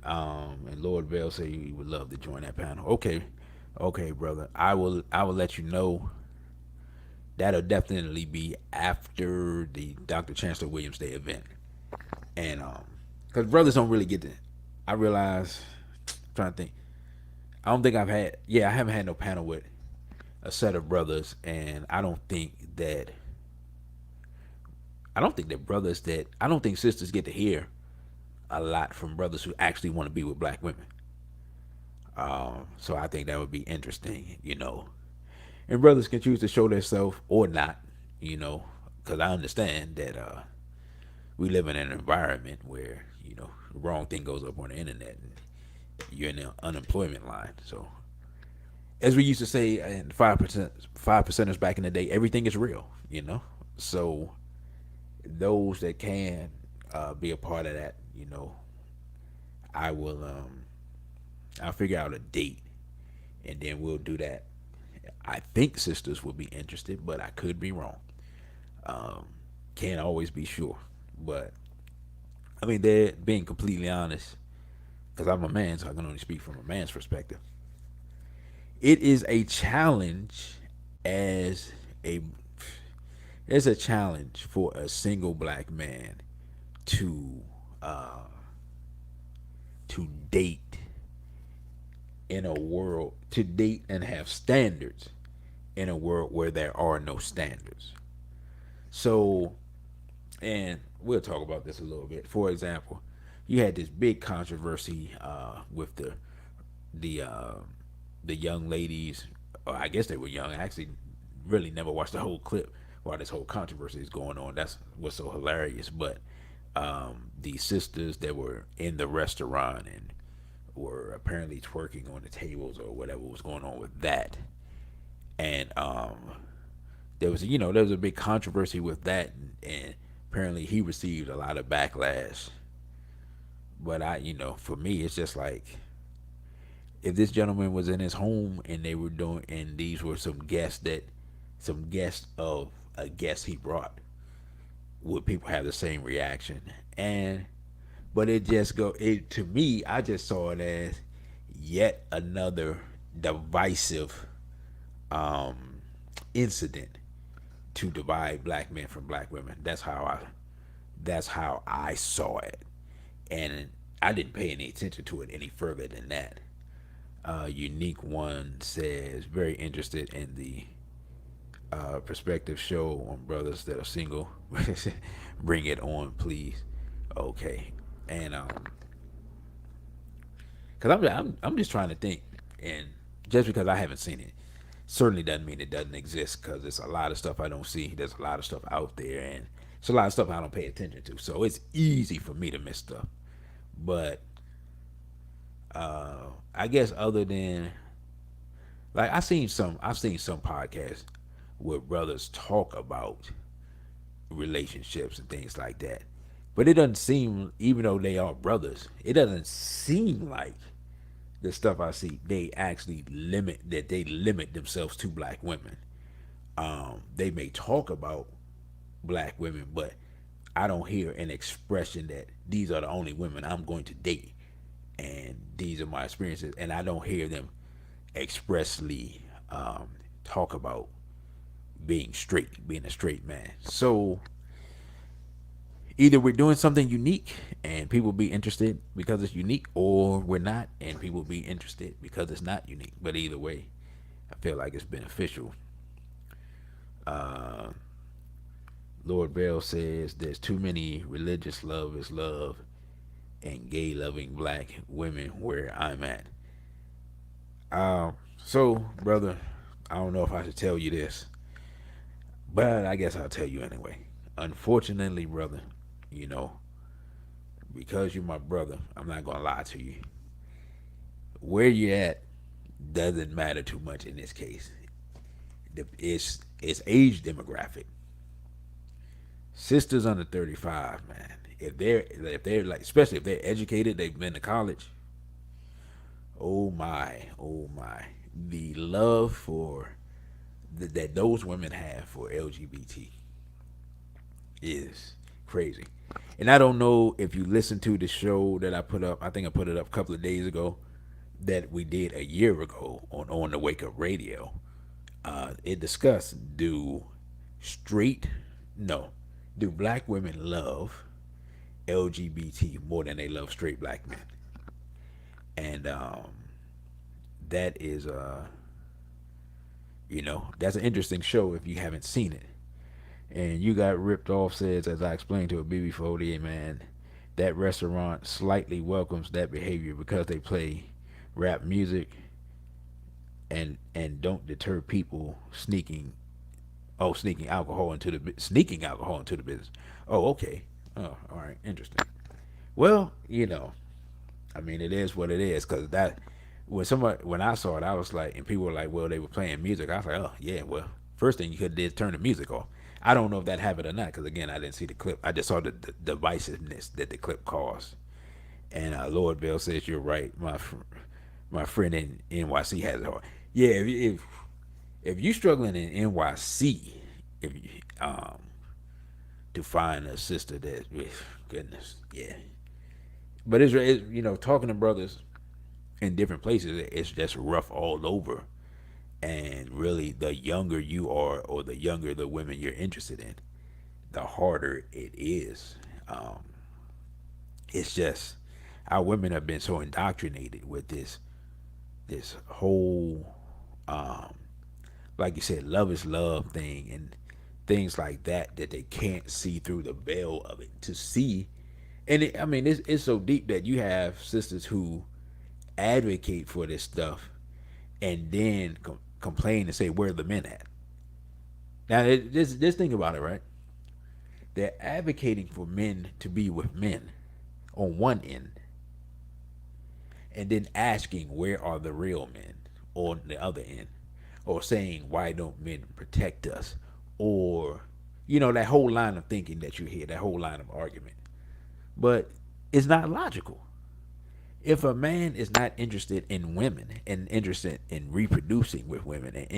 [SPEAKER 1] And Lord Bell said he would love to join that panel. Okay, okay, brother. I will let you know. That'll definitely be after the Dr. Chancellor Williams Day event, and because brothers don't really get to. I realize, I'm trying to think. I don't think I've had. Yeah, I haven't had no panel with a set of brothers, and I don't think that brothers that I don't think sisters get to hear a lot from brothers who actually want to be with black women. So I think that would be interesting, you know. And brothers can choose to show themselves or not, you know, because I understand that we live in an environment where the wrong thing goes up on the internet and you're in the unemployment line. So as we used to say in 5%ers back in the day, everything is real, you know. So those that can be a part of that, I will I'll figure out a date and then we'll do that. I think sisters will be interested, but I could be wrong. Um, can't always be sure, but I mean they're being completely honest because I'm a man, so I can only speak from a man's perspective. It is a challenge as a it's a challenge for a single black man to uh, to date to date and have standards in a world where there are no standards. So, and we'll talk about this a little bit. For example, you had this big controversy with the uh, the young ladies. Or I guess they were young. I actually really never watched the whole clip while this whole controversy is going on. That's what's so hilarious. But the sisters that were in the restaurant and were apparently twerking on the tables or whatever was going on with that, and there was a big controversy with that, and apparently he received a lot of backlash. But for me, it's just like if this gentleman was in his home and they were doing, and these were some guests of a guest he brought, would people have the same reaction? And but it to me, I just saw it as yet another divisive incident to divide black men from black women. That's how I saw it, and I didn't pay any attention to it any further than that. Unique One says very interested in the perspective show on brothers that are single. Bring it on, please. Okay, and because I'm just trying to think, and just because I haven't seen it certainly doesn't mean it doesn't exist. Because there's a lot of stuff I don't see. There's a lot of stuff out there, and it's a lot of stuff I don't pay attention to. So it's easy for me to miss stuff. But I guess other than like I've seen some podcasts where brothers talk about relationships and things like that. But it doesn't seem, even though they are brothers, it doesn't seem like the stuff I see, they limit themselves to black women. They may talk about black women, but I don't hear an expression that these are the only women I'm going to date and these are my experiences. And I don't hear them expressly talk about being a straight man. So either we're doing something unique and people be interested because it's unique, or we're not and people be interested because it's not unique. But either way, I feel like it's beneficial. Uh, Lord Bell says there's too many religious love is love and gay loving black women where I'm at. So, brother, I don't know if I should tell you this, but I guess I'll tell you anyway. Unfortunately, brother, you know, because you're my brother, I'm not gonna lie to you. Where you're at doesn't matter too much in this case. It's age demographic. Sisters under 35, man. If they're like, especially if they're educated, they've been to college. Oh my, the love that those women have for LGBT is crazy. And I don't know if you listened to the show that I put up. I think I put it up a couple of days ago that we did a year ago on the Wake Up Radio. It discussed straight no do black women love LGBT more than they love straight black men, and that is that's an interesting show if you haven't seen it. And you got ripped off says, as I explained to a BB48 man, that restaurant slightly welcomes that behavior because they play rap music and don't deter people sneaking alcohol into the business. Oh, okay. Oh, all right, interesting. Well, I mean, it is what it is. Because that when I saw it, I was like, and people were like, well, they were playing music. I was like, oh yeah, well, first thing you could do is turn the music off. I don't know if that happened or not, because again, I didn't see the clip. I just saw the divisiveness that the clip caused. And Lord Bell says you're right. My friend in NYC has it hard. Yeah, if you struggling in NYC, if you, to find a sister that, goodness, yeah. But talking to brothers in different places, it's just rough all over. And really, the younger you are, or the younger the women you're interested in, the harder it is. It's just our women have been so indoctrinated with this whole, like you said, love is love thing and things like that they can't see through the veil of it to see. And I mean, it's so deep that you have sisters who advocate for this stuff and then complain and say, where are the men at? Now, just think about it, right? They're advocating for men to be with men on one end, and then asking, where are the real men on the other end? Or saying, why don't men protect us? Or, that whole line of thinking that you hear, that whole line of argument. But it's not logical. If a man is not interested in women and interested in reproducing with women and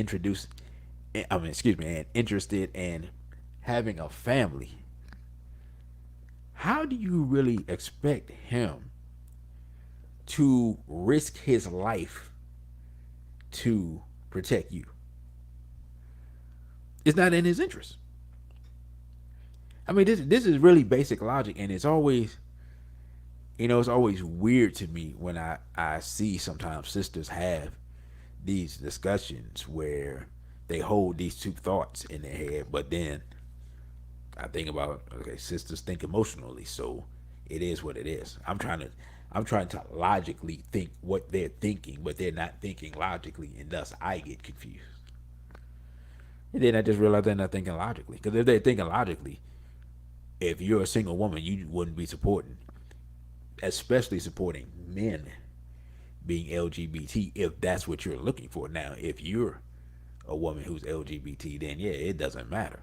[SPEAKER 1] and interested in having a family, how do you really expect him to risk his life to protect you? It's not in his interest. I mean, this is really basic logic, and it's always weird to me when I see sometimes sisters have these discussions where they hold these two thoughts in their head, but then I think about, okay, sisters think emotionally, so it is what it is. I'm trying to logically think what they're thinking, but they're not thinking logically, and thus I get confused. And then I just realized they're not thinking logically. Because if they're thinking logically, if you're a single woman, you wouldn't be supporting, especially supporting men being LGBT, if that's what you're looking for. Now, if you're a woman who's LGBT, then yeah, it doesn't matter.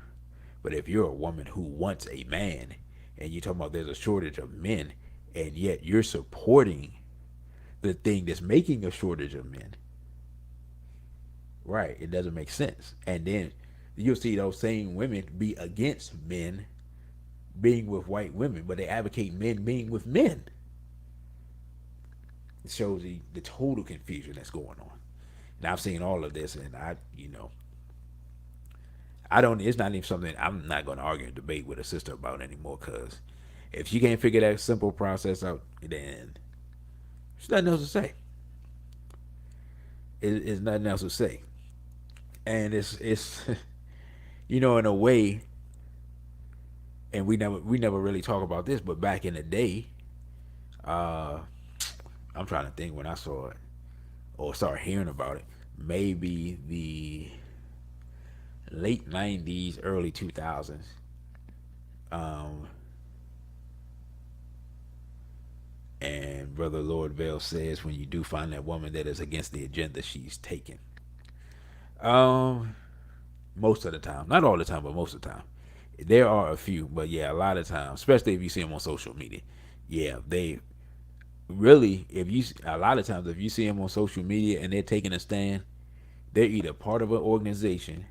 [SPEAKER 1] But if you're a woman who wants a man, and you're talking about there's a shortage of men, and yet you're supporting the thing that's making a shortage of men, right? It doesn't make sense. And then you'll see those same women be against men being with white women, but they advocate men being with men. It shows the total confusion that's going on. And I've seen all of this, and I don't. It's not even something I'm not going to argue and debate with a sister about anymore. Because if she can't figure that simple process out, then there's nothing else to say. It's nothing else to say. And it's in a way, and we never really talk about this, but back in the day, uh, I'm trying to think when I saw it or started hearing about it. Maybe the late '90s, early 2000s. Um, and Brother Lord Vale says, when you do find that woman that is against the agenda, she's taken. Um, Most of the time, not all the time, but most of the time, there are a few, but yeah, a lot of times, especially if you see them on social media, yeah, they really, if you a lot of times if you see them on social media and they're taking a stand, they're either part of an organization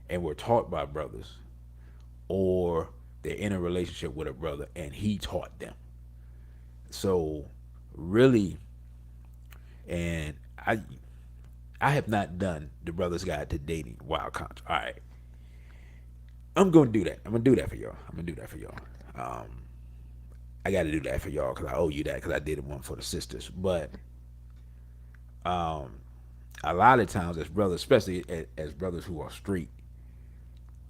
[SPEAKER 1] and were taught by brothers, or they're in a relationship with a brother and he taught them. So really, and I have not done the Brother's Guide to Dating Wild Country. All right, I'm gonna do that. I'm gonna do that for y'all. I'm gonna do that for y'all. Um, I got to do that for y'all because I owe you that because I did one for the sisters. But um, a lot of times, as brothers, especially as brothers who are straight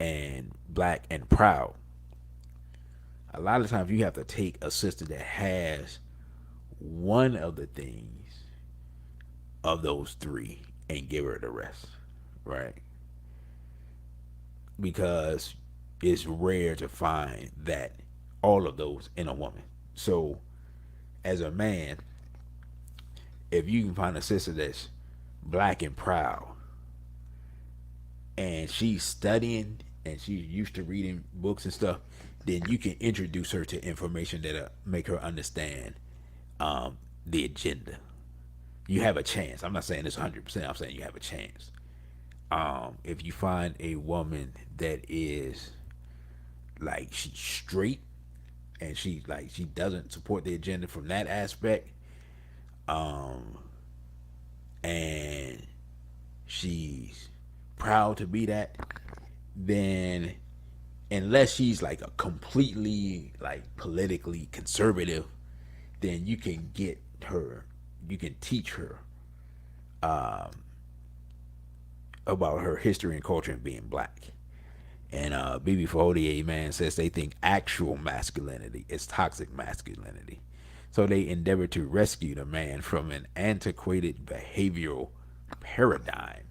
[SPEAKER 1] and black and proud, a lot of times you have to take a sister that has one of the things of those three and give her the rest, right? Because it's rare to find that all of those in a woman. So, as a man, if you can find a sister that's black and proud and she's studying and she's used to reading books and stuff, then you can introduce her to information that'll make her understand the agenda. You have a chance. I'm not saying it's 100%. I'm saying you have a chance. If you find a woman that is like she's straight and she doesn't support the agenda from that aspect, um, and she's proud to be that, then unless she's like a completely like politically conservative, then you can get her, you can teach her um, about her history and culture and being black. And BB488 man says they think actual masculinity is toxic masculinity. So they endeavor to rescue the man from an antiquated behavioral paradigm.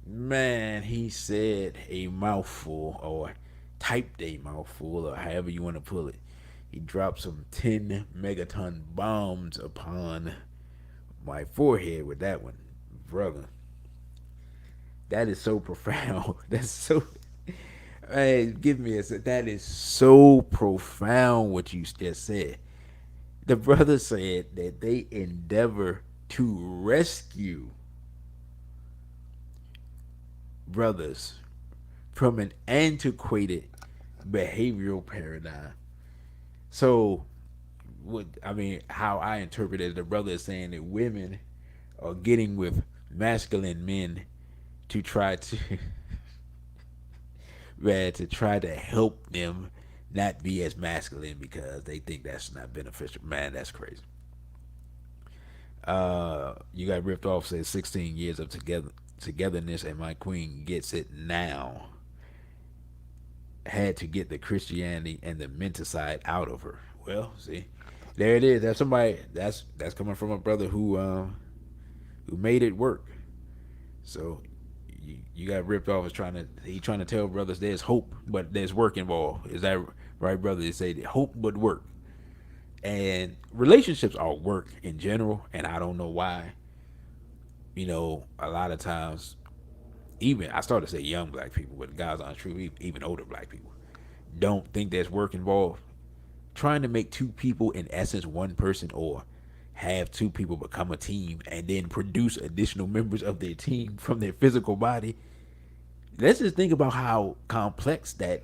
[SPEAKER 1] Man, he said a mouthful or typed a mouthful or however you want to pull it. He dropped some 10 megaton bombs upon my forehead with that one. Brother, that is so profound. That's so. Hey, give me a sec. That is so profound what you just said. The brother said that they endeavor to rescue brothers from an antiquated behavioral paradigm. So, what I mean, how I interpret it, the brother is saying that women are getting with masculine men to try to man, to try to help them not be as masculine because they think that's not beneficial. Man, that's crazy. You got ripped off. Says 16 years of togetherness, and my queen gets it now. Had to get the Christianity and the mental side out of her. Well, see, there it is. That's somebody. That's coming from a brother who made it work. So you got ripped off as trying to tell brothers there's hope, but there's work involved. Is that right, brother? They say that hope but work. And relationships are work in general, and I don't know why. A lot of times even I started to say young black people, but God's honest truth, even older black people don't think there's work involved. Trying to make two people in essence one person, or have two people become a team and then produce additional members of their team from their physical body. Let's just think about how complex that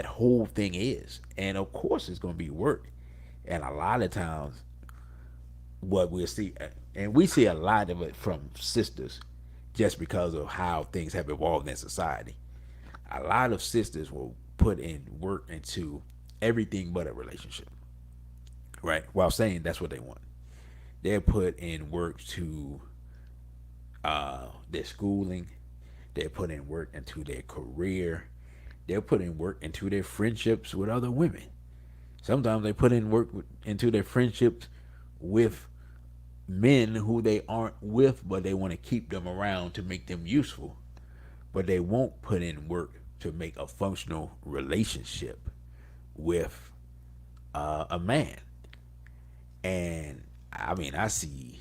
[SPEAKER 1] whole thing is. And of course it's going to be work. And a lot of times what we'll see, and we see a lot of it from sisters, just because of how things have evolved in society. A lot of sisters will put in work into everything but a relationship, right? While saying that's what they want. They'll put in work to their schooling. They'll put in work into their career. They'll put in work into their friendships with other women. Sometimes they put in work into their friendships with men who they aren't with, but they want to keep them around to make them useful. But they won't put in work to make a functional relationship with a man. And I mean, I see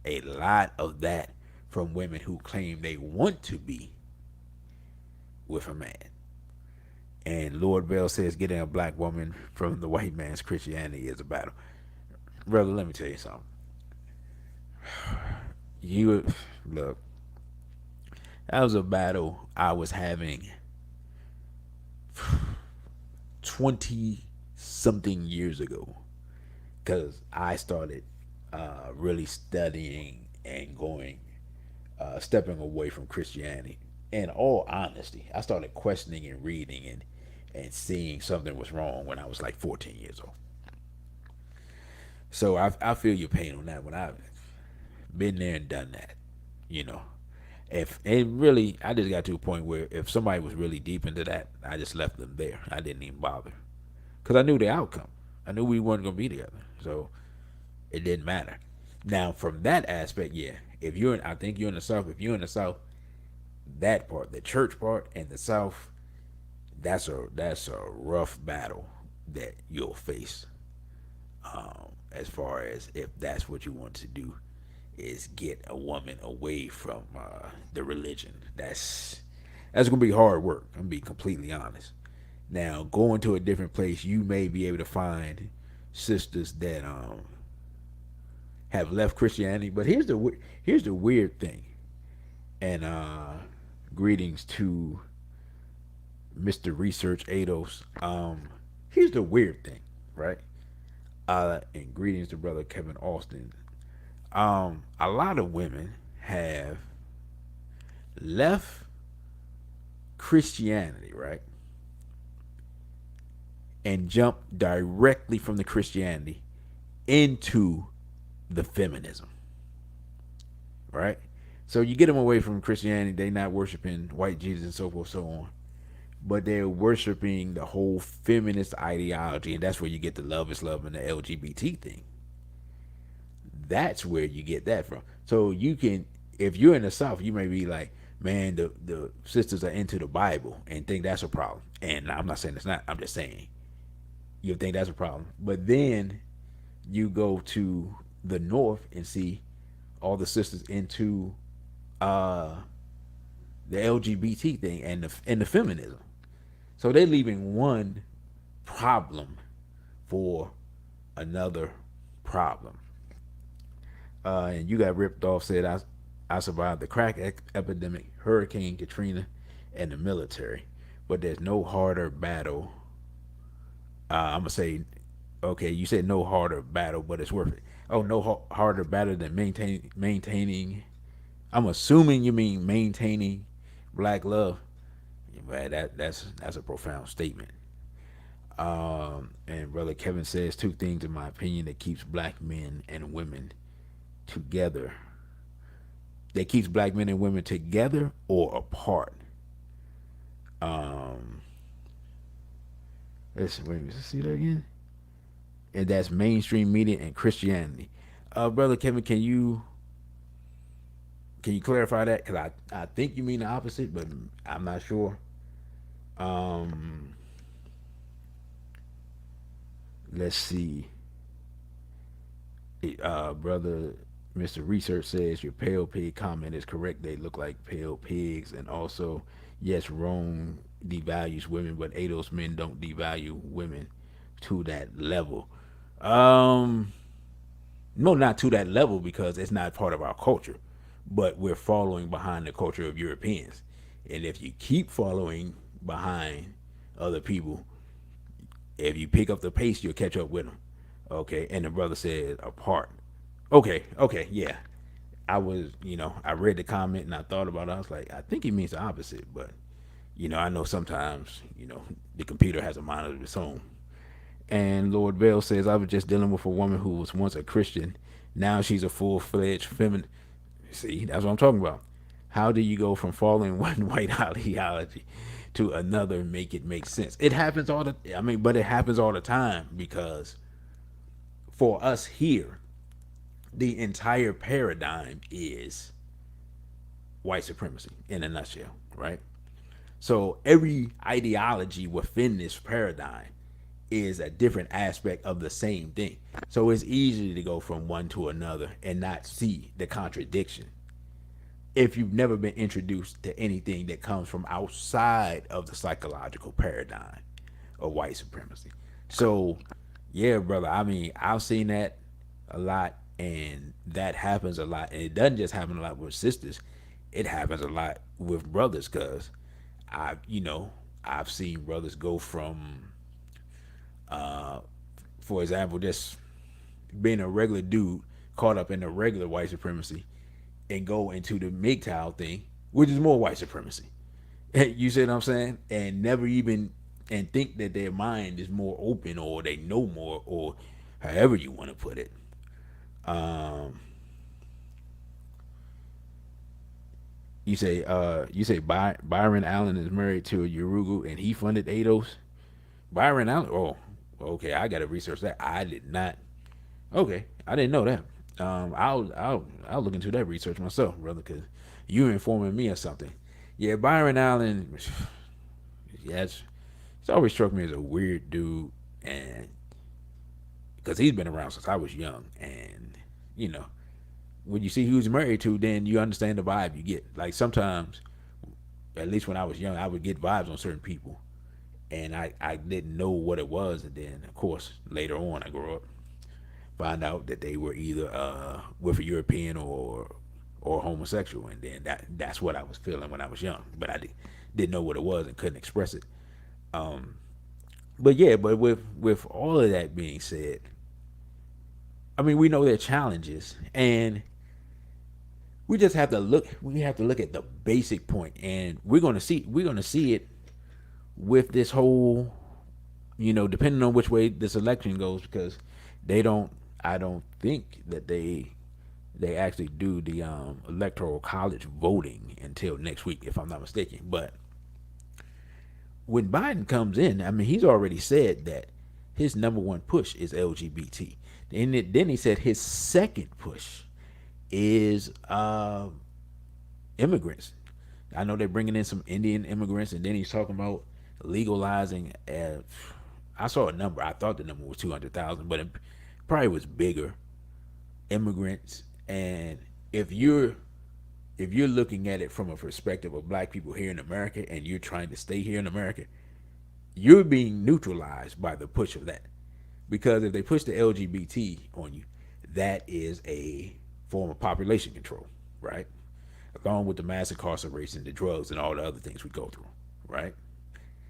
[SPEAKER 1] a lot of that from women who claim they want to be with a man. And Lord Bell says getting a black woman from the white man's Christianity is a battle. Brother, let me tell you something. You look, that was a battle I was having 20 something years ago, because I started really studying and going, stepping away from Christianity. In all honesty, I started questioning and reading and seeing something was wrong when I was like 14 years old. So I feel your pain on that one. I've been there and done that, you know. If and really, I just got to a point where if somebody was really deep into that, I just left them there. I didn't even bother because I knew the outcome. I knew we weren't gonna be together, so it didn't matter. Now, from that aspect, yeah. If you're in, I think you're in the South. If you're in the South, that part, the church part, and the South, that's a rough battle that you'll face. As far as if that's what you want to do, is get a woman away from the religion. That's gonna be hard work. I'm gonna be completely honest. Now, going to a different place, you may be able to find sisters that have left Christianity. But here's the weird thing. And greetings to Mr. Research Ados. Here's the weird thing, right? And greetings to brother Kevin Austin. A lot of women have left Christianity, right? And jumped directly from the Christianity into the feminism, right? So you get them away from Christianity, they not worshiping white Jesus and so forth, so on. But they're worshiping the whole feminist ideology, and that's where you get the love is love and the LGBT thing. That's where you get that from. So you can, if you're in the South, you may be like, man, the sisters are into the Bible and think that's a problem. And I'm not saying it's not. I'm just saying you think that's a problem. But then you go to the North and see all the sisters into uh, the LGBT thing and the feminism. So they're leaving one problem for another problem. And you got ripped off. Said I survived the crack epidemic, Hurricane Katrina, and the military. But there's no harder battle. I'm gonna say, okay, you said no harder battle, but it's worth it. Oh, no harder battle than maintaining. I'm assuming you mean maintaining black love. Yeah, that's a profound statement. And brother Kevin says two things in my opinion that keeps black men and women together. That keeps black men and women together or apart. Um, let's see that again. And that's mainstream media and Christianity. Brother Kevin, can you clarify that? Because I think you mean the opposite, but I'm not sure. Um, let's see. Brother Mr. Research says your pale pig comment is correct. They look like pale pigs. And also, yes, Rome devalues women, but Ados men don't devalue women to that level. Um, no, not to that level because it's not part of our culture. But we're following behind the culture of Europeans. And if you keep following behind other people, if you pick up the pace, you'll catch up with them. Okay. And the brother said apart. Okay, yeah. I read the comment and I thought about it. I was like, I think he means the opposite, but I know sometimes, the computer has a mind of its own. And Lord Bell says, I was just dealing with a woman who was once a Christian. Now she's a full fledged feminine. See, that's what I'm talking about. How do you go from following one white ideology to another and make it make sense? It happens but it happens all the time because for us here, the entire paradigm is white supremacy in a nutshell, right? So every ideology within this paradigm is a different aspect of the same thing. So it's easy to go from one to another and not see the contradiction if you've never been introduced to anything that comes from outside of the psychological paradigm of white supremacy. So, yeah, brother, I mean, I've seen that a lot, and that happens a lot. And it doesn't just happen a lot with sisters, it happens a lot with brothers because I've seen brothers go from, for example, just being a regular dude caught up in the regular white supremacy and go into the MGTOW thing, which is more white supremacy. You see what I'm saying? And never even and think that their mind is more open or they know more or however you want to put it. Um, you say Byron Allen is married to a Urugu and he funded ADOS. Byron Allen. Oh, okay. I got to research that. I did not. Okay, I didn't know that. I'll look into that research myself, brother, because you're informing me of something. Yeah, Byron Allen. Yeah, it's always struck me as a weird dude, and because he's been around since I was young, and you know, when you see who he's married to, then you understand the vibe you get. Like sometimes, at least when I was young, I would get vibes on certain people, and I didn't know what it was, and then of course later on I grew up, find out that they were either with a European or homosexual, and then that's what I was feeling when I was young, but didn't know what it was and couldn't express it. Um, but yeah, but with all of that being said, I mean we know there are challenges, and we just have to look. We have to look at the basic point, and we're gonna see it with this whole, depending on which way this election goes, because they don't. I don't think that they actually do the electoral college voting until next week, if I'm not mistaken. But when Biden comes in, I mean, he's already said that his number one push is LGBT. And then he said his second push is immigrants. I know they're bringing in some Indian immigrants, and then he's talking about legalizing. I saw a number. I thought the number was 200,000, but it probably was bigger. Immigrants, and if you're looking at it from a perspective of black people here in America, and you're trying to stay here in America, you're being neutralized by the push of that. Because if they push the LGBT on you, that is a form of population control, right? Along with the mass incarceration, the drugs, and all the other things we go through, right?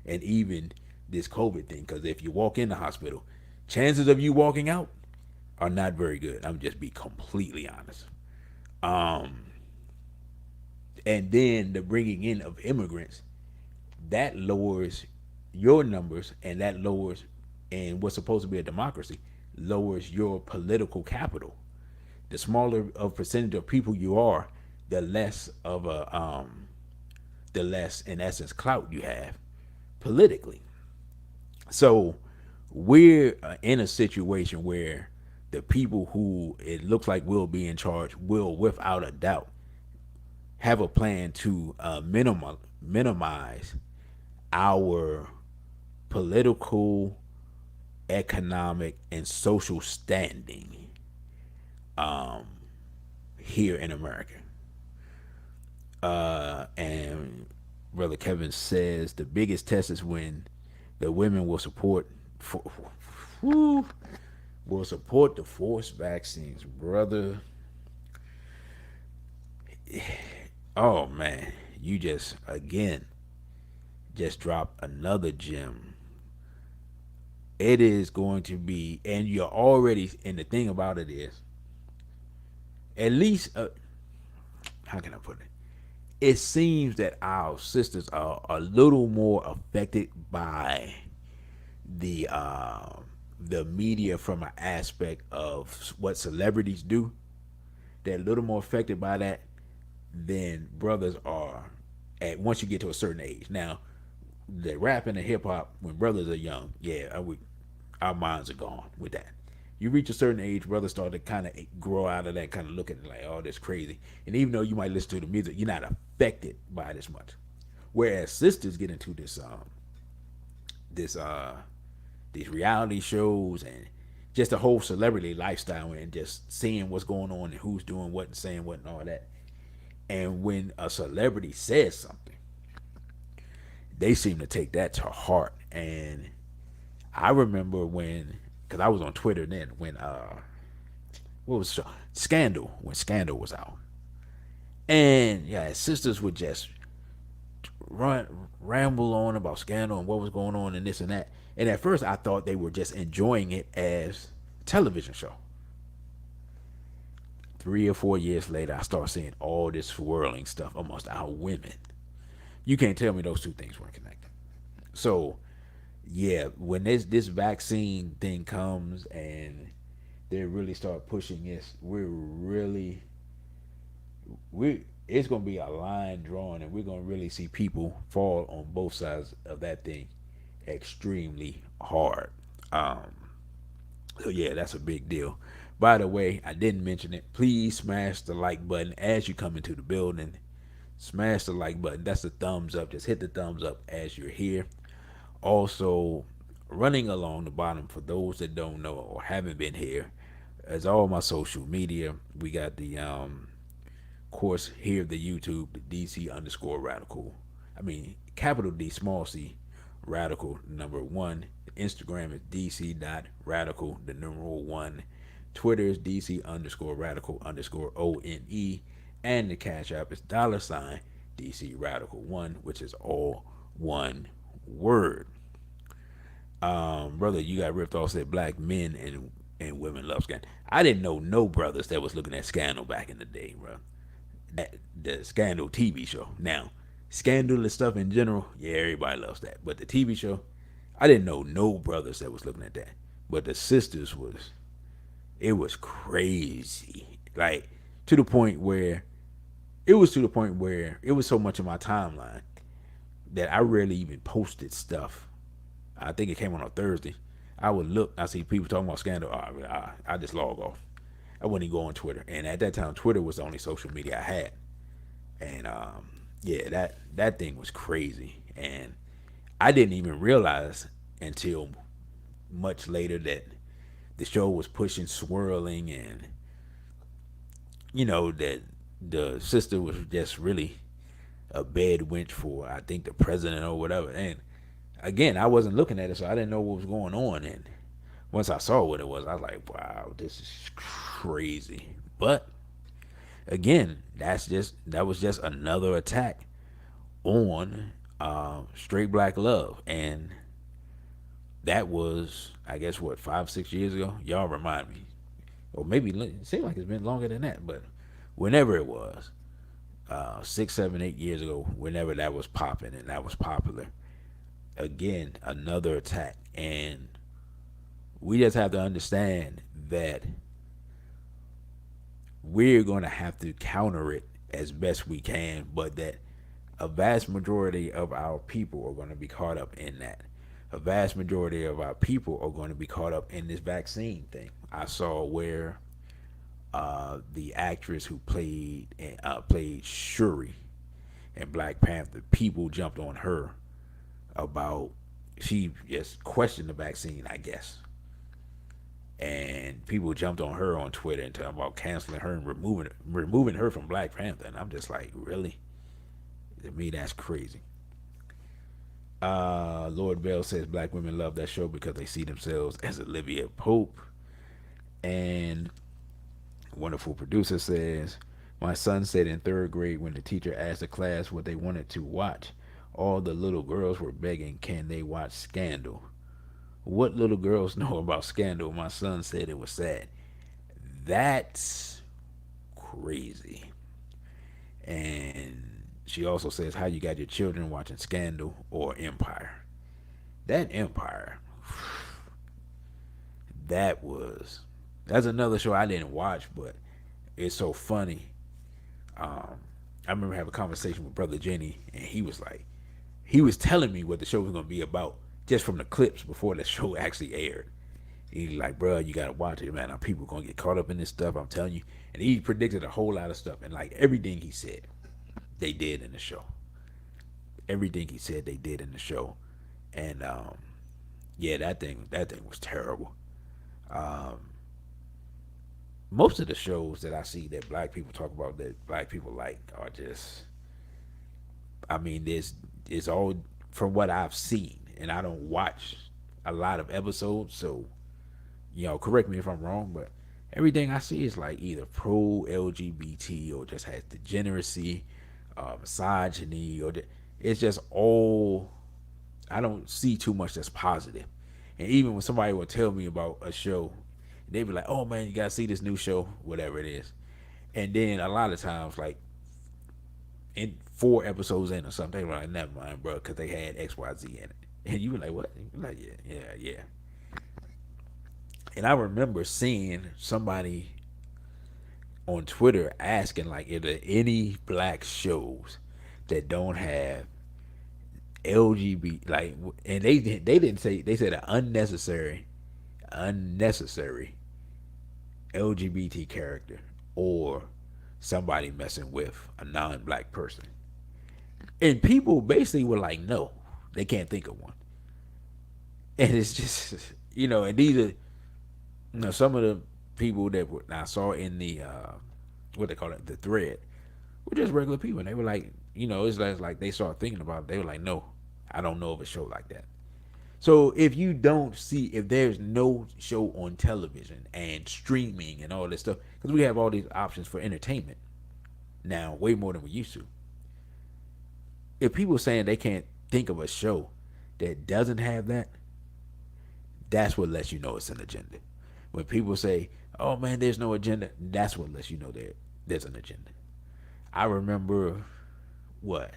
[SPEAKER 1] And even this COVID thing, because if you walk in the hospital, chances of you walking out are not very good. I'm just be completely honest. Um, and then the bringing in of immigrants, that lowers your numbers, and that lowers, and what's supposed to be a democracy, lowers your political capital. The smaller of percentage of people you are, the less of the less in essence clout you have politically. So we're in a situation where the people who it looks like will be in charge will, without a doubt, have a plan to minimize our political, economic, and social standing. here in America. And Brother Kevin says the biggest test is when the women will support for, whew, will support the forced vaccines, brother. Oh man, you just again just dropped another gem. It is going to be, and you're already. And the thing about it is, at least, how can I put it? It seems that our sisters are a little more affected by the uh, the media from an aspect of what celebrities do. They're a little more affected by that than brothers are at once you get to a certain age. Now, the rap and the hip hop when brothers are young, yeah, our minds are gone with that. You reach a certain age, brothers start to kind of grow out of that, kind of look at it like, oh, that's crazy. And even though you might listen to the music, you're not affected by it as much. Whereas sisters get into this these reality shows and just the whole celebrity lifestyle and just seeing what's going on and who's doing what and saying what and all that. And when a celebrity says something, they seem to take that to heart. And I remember because I was on Twitter then when what was the show? Scandal, when Scandal was out, and yeah, sisters would just run ramble on about Scandal and what was going on and this and that. And at first, I thought they were just enjoying it as a television show. 3 or 4 years later, I start seeing all this swirling stuff amongst our women. You can't tell me those two things weren't connected. So yeah, when this vaccine thing comes and they really start pushing this, we it's gonna be a line drawn, and we're gonna really see people fall on both sides of that thing extremely hard. Um, so yeah, that's a big deal. By the way, I didn't mention it. Please smash the like button as you come into the building. Smash the like button. That's the thumbs up. Just hit the thumbs up as you're here. Also, running along the bottom for those that don't know or haven't been here, as all my social media, we got the course here, the YouTube, the DC underscore radical. I mean, capital D, small c, radical number one. Instagram is DC dot radical, the numeral one. Twitter is DC underscore radical underscore ONE. And the Cash App is $ DC radical one, which is all one word. Brother, you got ripped off, said black men and women love Scandal. I didn't know no brothers that was looking at Scandal back in the day, bro. That the Scandal TV show. Now, Scandal and stuff in general, yeah, everybody loves that. But the TV show, I didn't know no brothers that was looking at that. But the sisters it was crazy. Like to the point where it was so much of my timeline that I rarely even posted stuff. I think it came on a Thursday. I would look, I see people talking about Scandal. I just log off. I wouldn't even go on Twitter. And at that time, Twitter was the only social media I had. And yeah, that thing was crazy. And I didn't even realize until much later that the show was pushing swirling, and that the sister was just really a bed wench for, I think, the president or whatever. And again, I wasn't looking at it, so I didn't know what was going on. And once I saw what it was, I was like, wow, this is crazy. But again, that was just another attack on straight black love. And that was, I guess, what, 5, 6 years ago? Y'all remind me. Or maybe it seems like it's been longer than that, but whenever it was, 6, 7, 8 years ago, whenever that was popping and that was popular, again, another attack. And we just have to understand that we're going to have to counter it as best we can, but that a vast majority of our people are going to be caught up in that. A vast majority of our people are going to be caught up in this vaccine thing. I saw where the actress who played Shuri in Black Panther, people jumped on her about, she just questioned the vaccine, I guess. and people jumped on her on Twitter and talking about canceling her and removing her from Black Panther. And I'm just like, really? To me, that's crazy. Lord Bell says black women love that show because they see themselves as Olivia Pope. And wonderful producer says, my son said in third grade when the teacher asked the class what they wanted to watch, all the little girls were begging, can they watch Scandal? What little girls know about Scandal? My son said it was sad. That's crazy. And she also says, how you got your children watching Scandal or Empire? That Empire, that was, that's another show I didn't watch, but it's so funny. Um, I remember having a conversation with Brother Jenny, and he was like, he was telling me what the show was going to be about just from the clips before the show actually aired. He's like, bro, you gotta watch it, man. People gonna get caught up in this stuff. I'm telling you. And he predicted a whole lot of stuff, and like everything he said, they did in the show. Everything he said, they did in the show, and yeah, that thing was terrible. Um, Most of the shows that I see that black people talk about that black people like are just, I mean, this is all from what I've seen, and I don't watch a lot of episodes, so correct me if I'm wrong, but everything I see is like either pro LGBT or just has degeneracy, misogyny, it's just all. I don't see too much that's positive. And even when somebody will tell me about a show, they be like, "Oh man, you gotta see this new show, whatever it is." And then a lot of times, like in 4 episodes in or something, they were like, "Never mind, bro," because they had XYZ in it, and you were like, "What?" You were like, "Yeah, yeah, yeah." And I remember seeing somebody on Twitter asking like, "Are there any black shows that don't have LGBT like?" And they didn't say, they said an unnecessary LGBT character or somebody messing with a non-black person. And people basically were like, "No, they can't think of one." And it's just and these are some of the people that I saw in the what they call it, the thread, were just regular people, and they were like, it's like they started thinking about it. They were like, "No, I don't know of a show like that." So if there's no show on television and streaming and all this stuff, because we have all these options for entertainment now, way more than we used to. If people saying they can't think of a show that doesn't have that, that's what lets you know it's an agenda. When people say, "Oh man, there's no agenda," that's what lets you know there's an agenda. I remember what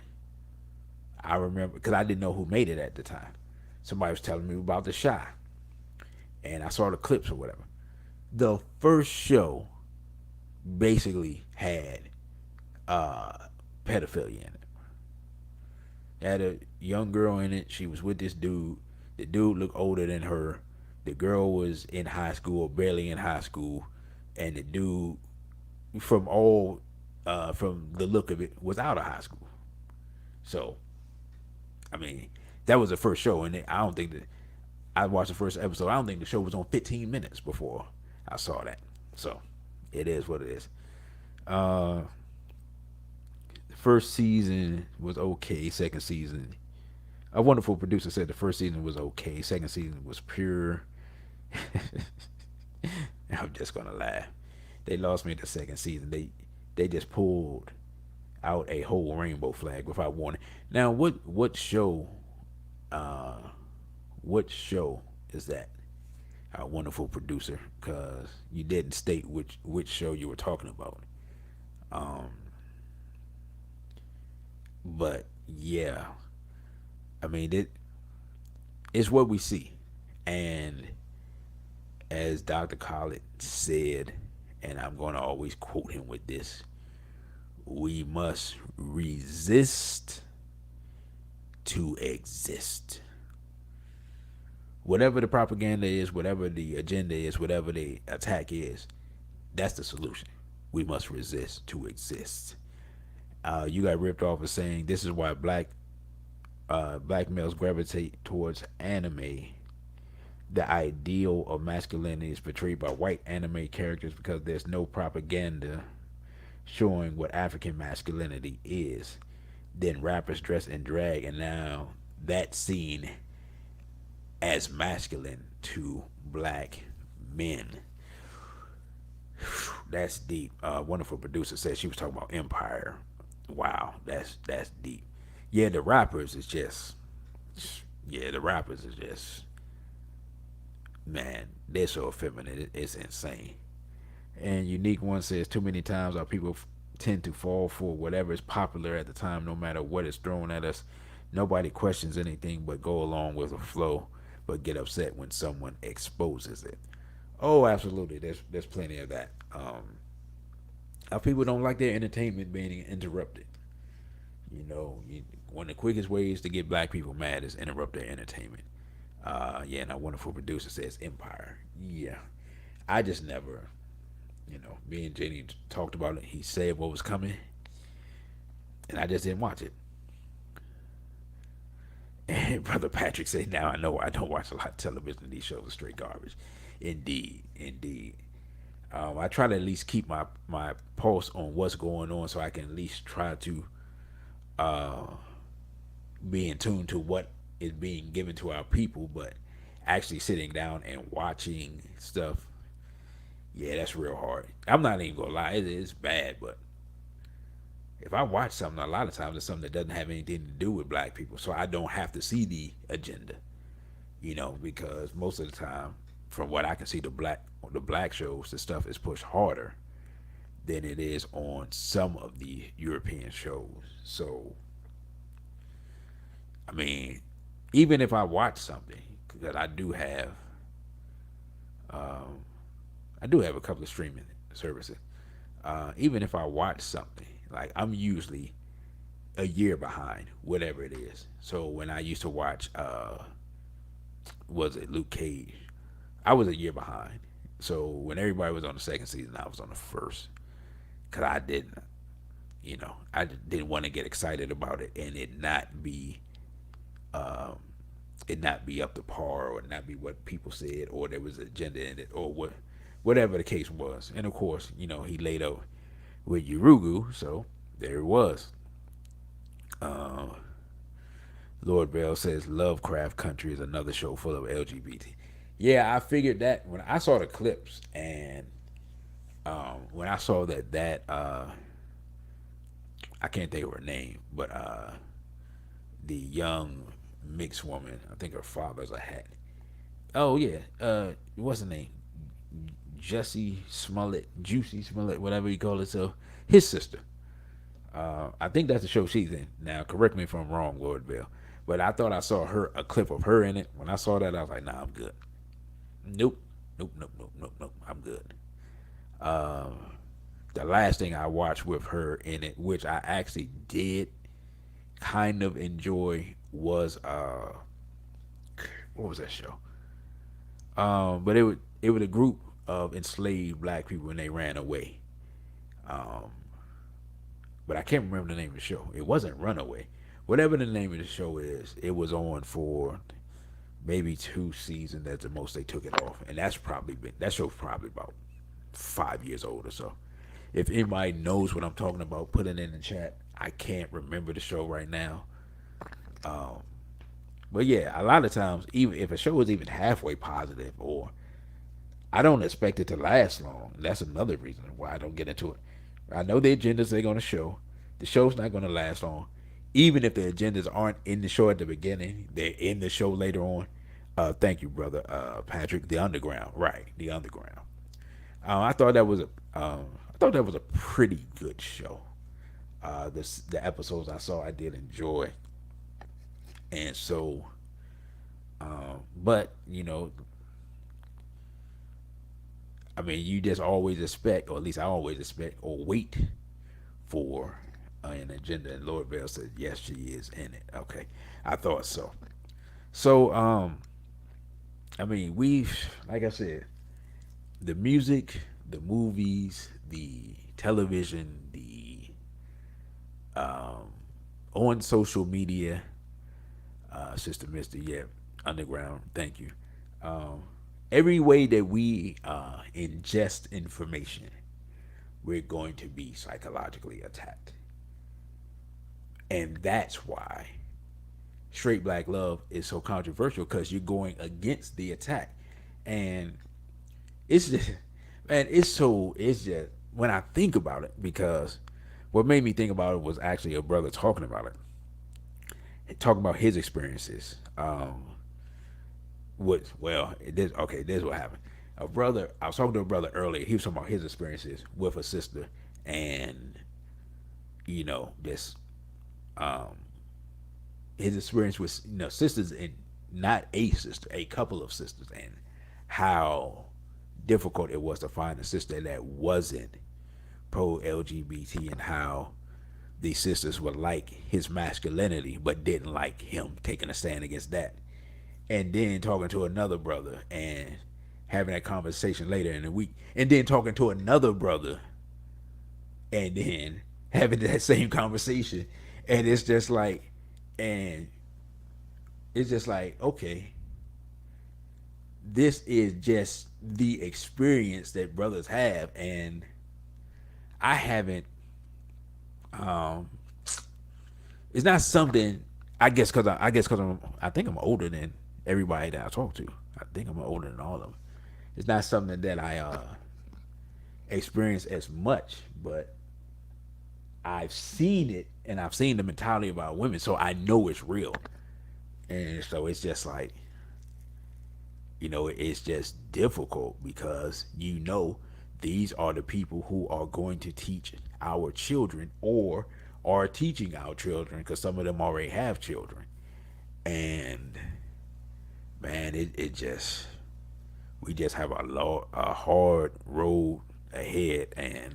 [SPEAKER 1] I remember because I didn't know who made it at the time. Somebody was telling me about The Shy, and I saw the clips or whatever. The first show basically had uh, pedophilia in it. It had a young girl in it. She was with this dude. The dude looked older than her. The girl was in high school or barely in high school, and the dude, from the look of it, was out of high school. So, I mean, that was the first show, and I don't think that I watched the first episode. I don't think the show was on 15 minutes before I saw that. So, it is what it is. Uh, the first season was okay. Second season, a wonderful producer said the first season was okay. Second season was pure. I'm just gonna laugh. They lost me the second season. They just pulled out a whole rainbow flag without warning. Now, uh, what show is that? Our wonderful producer, because you didn't state which show you were talking about. Um, but yeah, I mean it's what we see, and as Dr. Khaled said, and I'm going to always quote him with this: we must resist to exist. Whatever the propaganda is, whatever the agenda is, whatever the attack is, that's the solution. We must resist to exist. You got ripped off for saying this is why black males gravitate towards anime. The ideal of masculinity is portrayed by white anime characters because there's no propaganda showing what African masculinity is. Then rappers dress in drag, and now that's seen as masculine to black men. That's deep. Wonderful producer said she was talking about Empire. Wow, that's deep. Yeah, the rappers is just yeah, the rappers is just man, they're so effeminate. It's insane. And Unique One says too many times our people tend to fall for whatever is popular at the time, no matter what is thrown at us. Nobody questions anything but go along with the flow, but get upset when someone exposes it. Oh, absolutely. There's plenty of that. Our people don't like their entertainment being interrupted. You know, one of the quickest ways to get black people mad is interrupt their entertainment. Yeah, and our wonderful producer says Empire. Yeah, I just never, me and Jenny talked about it. He said what was coming, and I just didn't watch it. And Brother Patrick said, now I know I don't watch a lot of television. These shows are straight garbage. Indeed, indeed. I try to at least keep my pulse on what's going on so I can at least try to uh, be in tune to what is being given to our people, but actually sitting down and watching stuff, yeah, that's real hard. I'm not even gonna lie, it's bad, but if I watch something, a lot of times it's something that doesn't have anything to do with black people, so I don't have to see the agenda, because most of the time, from what I can see, the black shows, the stuff is pushed harder than it is on some of the European shows. So, I mean, even if I watch something, because um, I do have a couple of streaming services. Even if I watch something, like I'm usually a year behind, whatever it is. So when I used to watch, was it Luke Cage? I was a year behind. So when everybody was on the second season, I was on the first, cause I didn't want to get excited about it and um, it not be up to par or not be what people said or there was an agenda in it or whatever the case was. And of course, he laid out with Urugu, so there it was. Uh, Lord Bell says Lovecraft Country is another show full of LGBT. Yeah, I figured that when I saw the clips and when I saw that I can't think of her name, but the young mixed woman, I think her father's a hat. Oh yeah, what's the name? Jesse Smollett, Juicy Smollett, whatever you call it. So his sister. I think that's the show she's in. Now, correct me if I'm wrong, Lord Bell. But I thought I saw a clip of her in it. When I saw that, I was like, nah, I'm good. Nope, nope, nope, nope, nope, nope. I'm good. Uh, the last thing I watched with her in it, which I actually did kind of enjoy, was what was that show? But it was a group of enslaved black people when they ran away. Um, but I can't remember the name of the show. It wasn't Runaway. Whatever the name of the show is, it was on for maybe 2 seasons. That's the most they took it off, and that show's probably about 5 years old or so. If anybody knows what I'm talking about, put it in the chat. I can't remember the show right now. Um, but yeah, a lot of times, even if a show is even halfway positive, or I don't expect it to last long. That's another reason why I don't get into it. I know the agendas they're going to show. The show's not going to last long. Even if the agendas aren't in the show at the beginning, they're in the show later on. Thank you, brother Patrick. The Underground, right? The Underground. I thought that was a pretty good show. The episodes I saw, I did enjoy, and so, but I mean, you just always expect, or at least I always expect, or wait for an agenda. And Lord Bell said, yes, she is in it. Okay, I thought so. So, I mean, like I said, the music, the movies, the television, the um, on social media, Sister Mister, yeah, Underground, thank you. Um, every way that we ingest information, we're going to be psychologically attacked. And that's why straight black love is so controversial, because you're going against the attack. And it's just, man, it's just, when I think about it, because what made me think about it was actually a brother talking about it, talking about his experiences. This what happened. I was talking to a brother earlier. He was talking about his experiences with a sister, and this um, his experience with sisters, and not a sister, a couple of sisters, and how difficult it was to find a sister that wasn't pro LGBT, and how these sisters would like his masculinity but didn't like him taking a stand against that. And then talking to another brother and having that conversation later in the week, and then talking to another brother and then having that same conversation, and and it's just like, okay, this is just the experience that brothers have, and I haven't. Um, it's not something. I think I'm older than everybody that I talk to. I think I'm older than all of them. It's not something that I experience as much, but I've seen it, and I've seen the mentality about women, so I know it's real. And so it's just like, it's just difficult, because these are the people who are going to teach our children, or are teaching our children, because some of them already have children. And man, it just, we just have a hard road ahead. And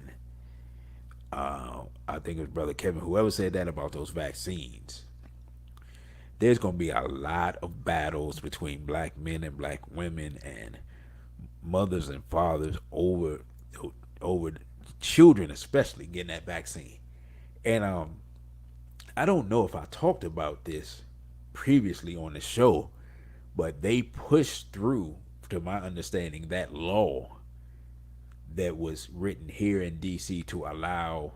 [SPEAKER 1] I think it was Brother Kevin, whoever said that about those vaccines. There's going to be a lot of battles between black men and black women, and mothers and fathers over children, especially getting that vaccine. And I don't know if I talked about this previously on the show, but they pushed through, to my understanding, that law that was written here in DC to allow,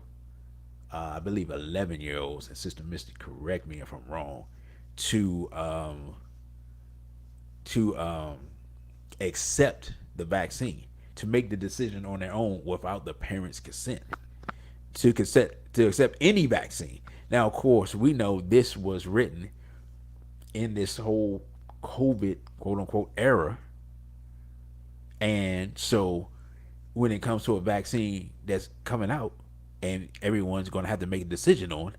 [SPEAKER 1] I believe, 11-year-olds, and Sister Misty, correct me if I'm wrong, to to accept the vaccine, to make the decision on their own without the parents' consent, to accept any vaccine. Now, of course, we know this was written in this whole COVID quote unquote era, and so when it comes to a vaccine that's coming out and everyone's going to have to make a decision on,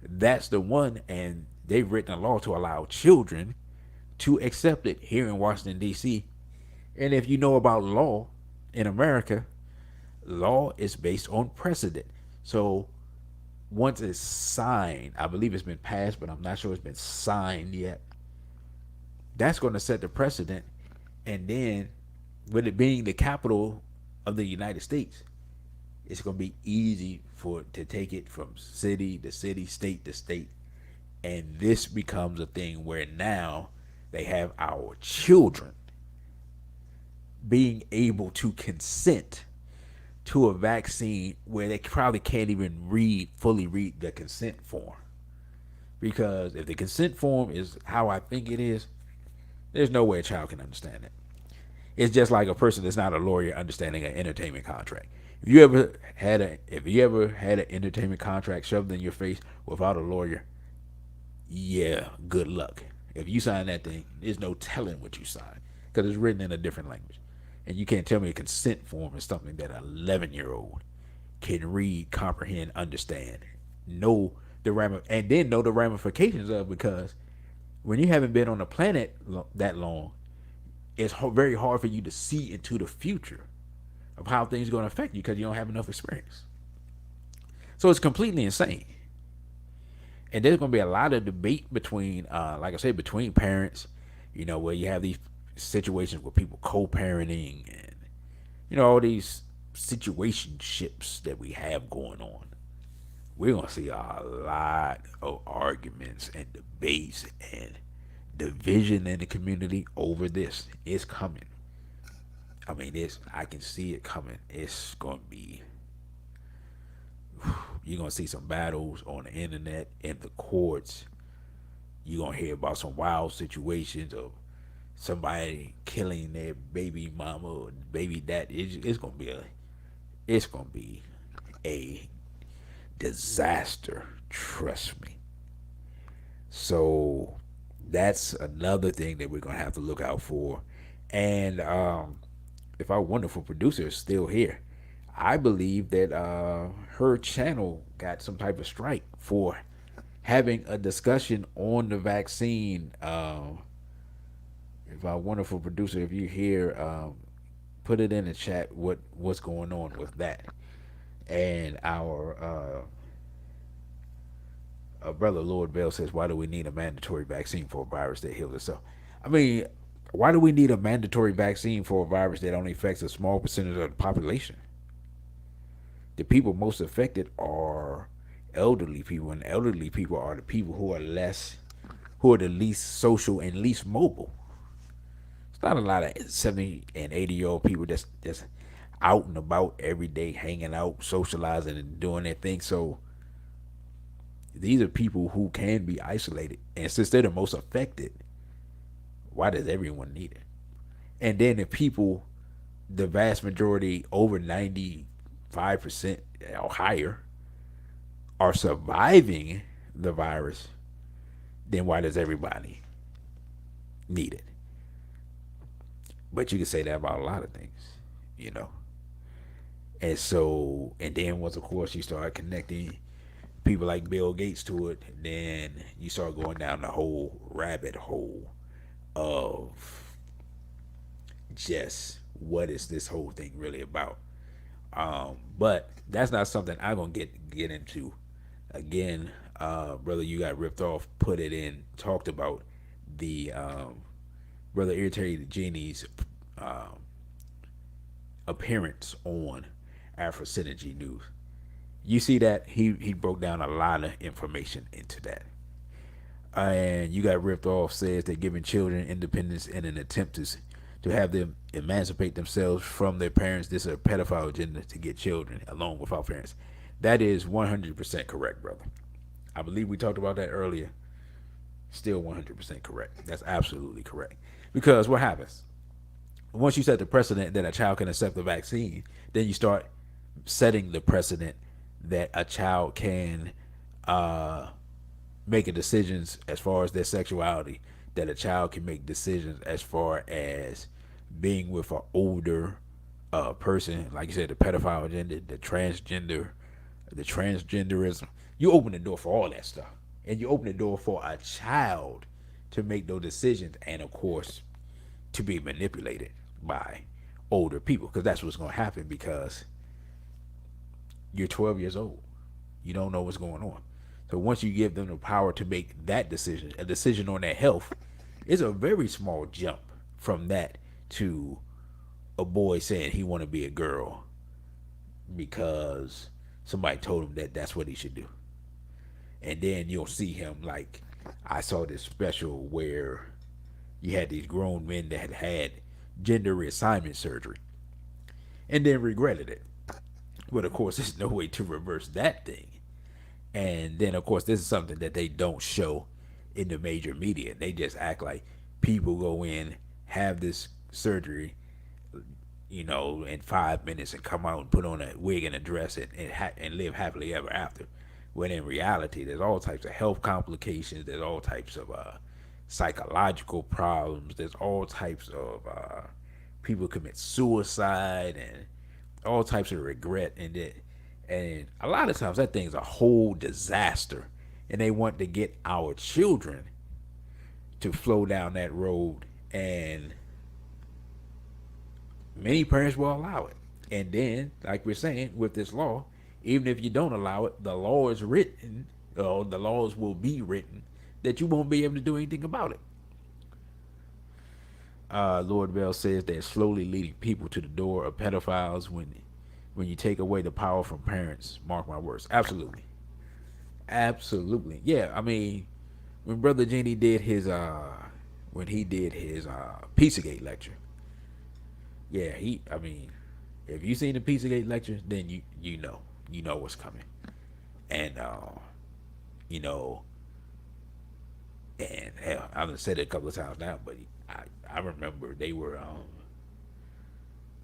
[SPEAKER 1] that's the one. And they've written a law to allow children to accept it here in Washington, D.C. And if you know about law in America, law is based on precedent. So once it's signed, I believe it's been passed, but I'm not sure it's been signed yet. That's going to set the precedent. And then, with it being the capital of the United States, it's going to be easy to take it from city to city, state to state. And this becomes a thing where now they have our children being able to consent to a vaccine where they probably can't even fully read the consent form. Because if the consent form is how I think it is, there's no way a child can understand it. It's just like a person that's not a lawyer understanding an entertainment contract. If you ever had an entertainment contract shoved in your face without a lawyer, yeah, good luck. If you sign that thing, there's no telling what you signed, because it's written in a different language. And you can't tell me a consent form is something that an 11-year-old can read, comprehend, understand, and then know the ramifications of. Because when you haven't been on the planet that long, it's very hard for you to see into the future of how things are going to affect you, because you don't have enough experience. So it's completely insane. And there's going to be a lot of debate between, like I said, between parents, where you have these situations with people co-parenting, and, all these situationships that we have going on. We're going to see a lot of arguments and debates and division in the community over this is coming. I mean, I can see it coming. It's gonna be, you're gonna see some battles on the internet, in the courts. You're gonna hear about some wild situations of somebody killing their baby mama or baby dad. It's gonna be a disaster. Trust me. So that's another thing that we're gonna have to look out for. And if our wonderful producer is still here, I believe that her channel got some type of strike for having a discussion on the vaccine. If our wonderful producer, if you hear, put it in the chat what's going on with that. And our brother Lord Bell says, why do we need a mandatory vaccine for a virus that heals itself? I mean, why do we need a mandatory vaccine for a virus that only affects a small percentage of the population? The people most affected are elderly people, and elderly people are the people who are the least social and least mobile. It's not a lot of 70 and 80-year-old people that's out and about every day, hanging out, socializing, and doing their thing. So these are people who can be isolated, and since they're the most affected, why does everyone need it? And then the people, the vast majority, over 95% or higher, are surviving the virus, then why does everybody need it? But you can say that about a lot of things, you know. And so, and then once, of course, you start connecting people like Bill Gates to it, then you start going down the whole rabbit hole of just what is this whole thing really about. But that's not something I'm gonna get into. Again, brother, you got ripped off. Put it in. Talked about the brother irritated genie's um, appearance on Afro Synergy News. You see that he broke down a lot of information into that. And you got ripped off says that giving children independence in an attempt to have them emancipate themselves from their parents. This is a pedophile agenda to get children along with our parents. That is 100% correct, brother. I believe we talked about that earlier. Still 100% correct. That's absolutely correct. Because what happens? Once you set the precedent that a child can accept the vaccine, then you start setting the precedent that a child can uh, making decisions as far as their sexuality, that a child can make decisions as far as being with an older person, like you said, the pedophile agenda, the transgenderism. You open the door for all that stuff, and you open the door for a child to make those decisions, and of course, to be manipulated by older people, because that's what's going to happen. Because you're 12 years old, you don't know what's going on. So once you give them the power to make that decision, a decision on their health, it's a very small jump from that to a boy saying he want to be a girl because somebody told him that that's what he should do. And then you'll see him like, I saw this special where you had these grown men that had gender reassignment surgery and then regretted it. But of course, there's no way to reverse that thing. And then, of course, this is something that they don't show in the major media. They just act like people go in, have this surgery, in 5 minutes and come out and put on a wig and a dress and live happily ever after. When in reality, there's all types of health complications. There's all types of psychological problems. There's all types of people commit suicide and all types of regret and it. And a lot of times that thing's a whole disaster. And they want to get our children to flow down that road. And many parents will allow it. And then, like we're saying, with this law, even if you don't allow it, the law is written, or the laws will be written, that you won't be able to do anything about it. Lord Bell says they're slowly leading people to the door of pedophiles when you take away the power from parents. Mark my words. Absolutely. Absolutely. Yeah, I mean, when Brother Jenny did his when he did his Pizzagate lecture. Yeah, I mean, if you seen the Pizzagate lecture, then you know what's coming, and you know, and hell, I've said it a couple of times now, but I remember they were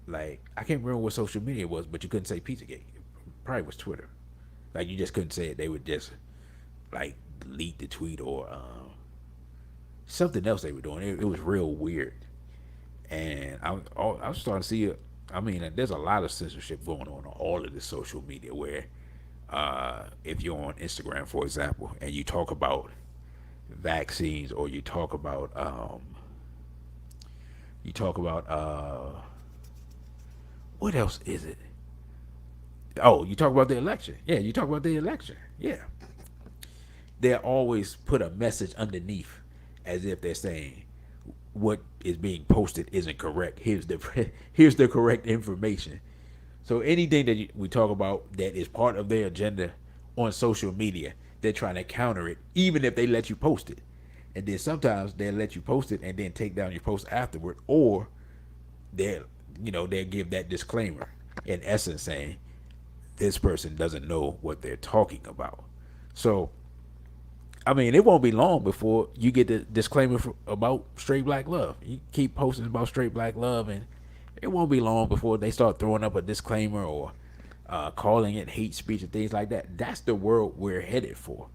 [SPEAKER 1] like, I can't remember what social media it was, but you couldn't say Pizzagate. It probably was Twitter. Like, you just couldn't say it. They would just like delete the tweet or something else they were doing. It was real weird, and I was starting to see it. I mean, there's a lot of censorship going on all of this social media. Where if you're on Instagram, for example, and you talk about vaccines, or you talk about what else is it? Oh, you talk about the election. Yeah, you talk about the election. Yeah, they always put a message underneath, as if they're saying what is being posted isn't correct. Here's the correct information. So anything that we talk about that is part of their agenda on social media, they're trying to counter it, even if they let you post it. And then sometimes they'll let you post it and then take down your post afterward, or they'll give that disclaimer, in essence saying this person doesn't know what they're talking about. So I mean, it won't be long before you get the disclaimer about straight black love. You keep posting about straight black love, and it won't be long before they start throwing up a disclaimer or calling it hate speech and things like that. That's the world we're headed for.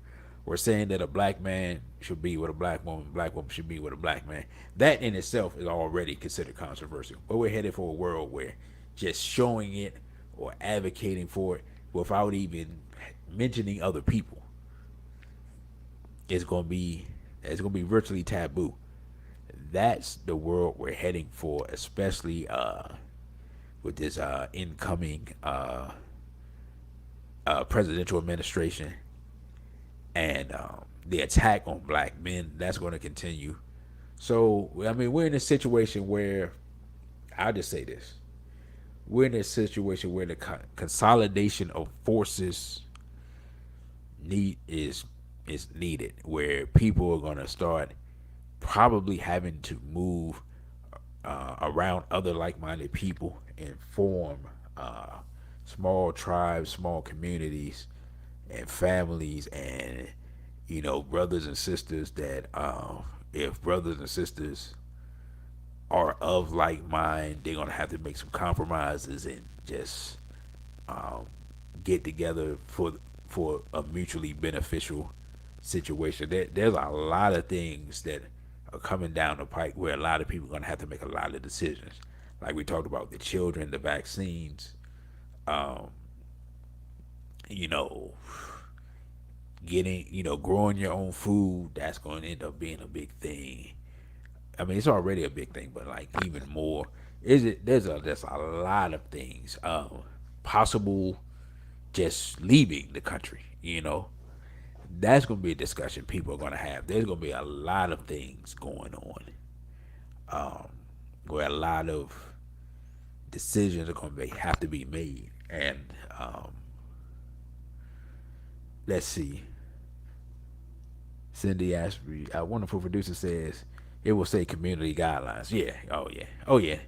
[SPEAKER 1] We're saying that a black man should be with a black woman should be with a black man. That in itself is already considered controversial. But we're headed for a world where just showing it or advocating for it without even mentioning other people it's gonna be virtually taboo. That's the world we're heading for, especially with this incoming presidential administration, and the attack on black men. That's going to continue. So I mean, we're in a situation where, I'll just say this: we're in a situation where the consolidation of forces need is needed, where people are going to start probably having to move around other like-minded people and form small tribes, small communities, and families, and brothers and sisters that if brothers and sisters are of like mind, they're gonna have to make some compromises and just get together for a mutually beneficial situation. There's a lot of things that are coming down the pike where a lot of people are gonna have to make a lot of decisions. Like we talked about the children, the vaccines, um, you know, growing your own food. That's going to end up being a big thing. I mean, it's already a big thing, but like even more. Is it? There's a lot of things. Possible just leaving the country. That's gonna be a discussion people are gonna have. There's gonna be a lot of things going on, where a lot of decisions are gonna have to be made. And let's see. Cindy Ashby, our wonderful producer, says it will say community guidelines. Yeah. Oh yeah. Oh yeah.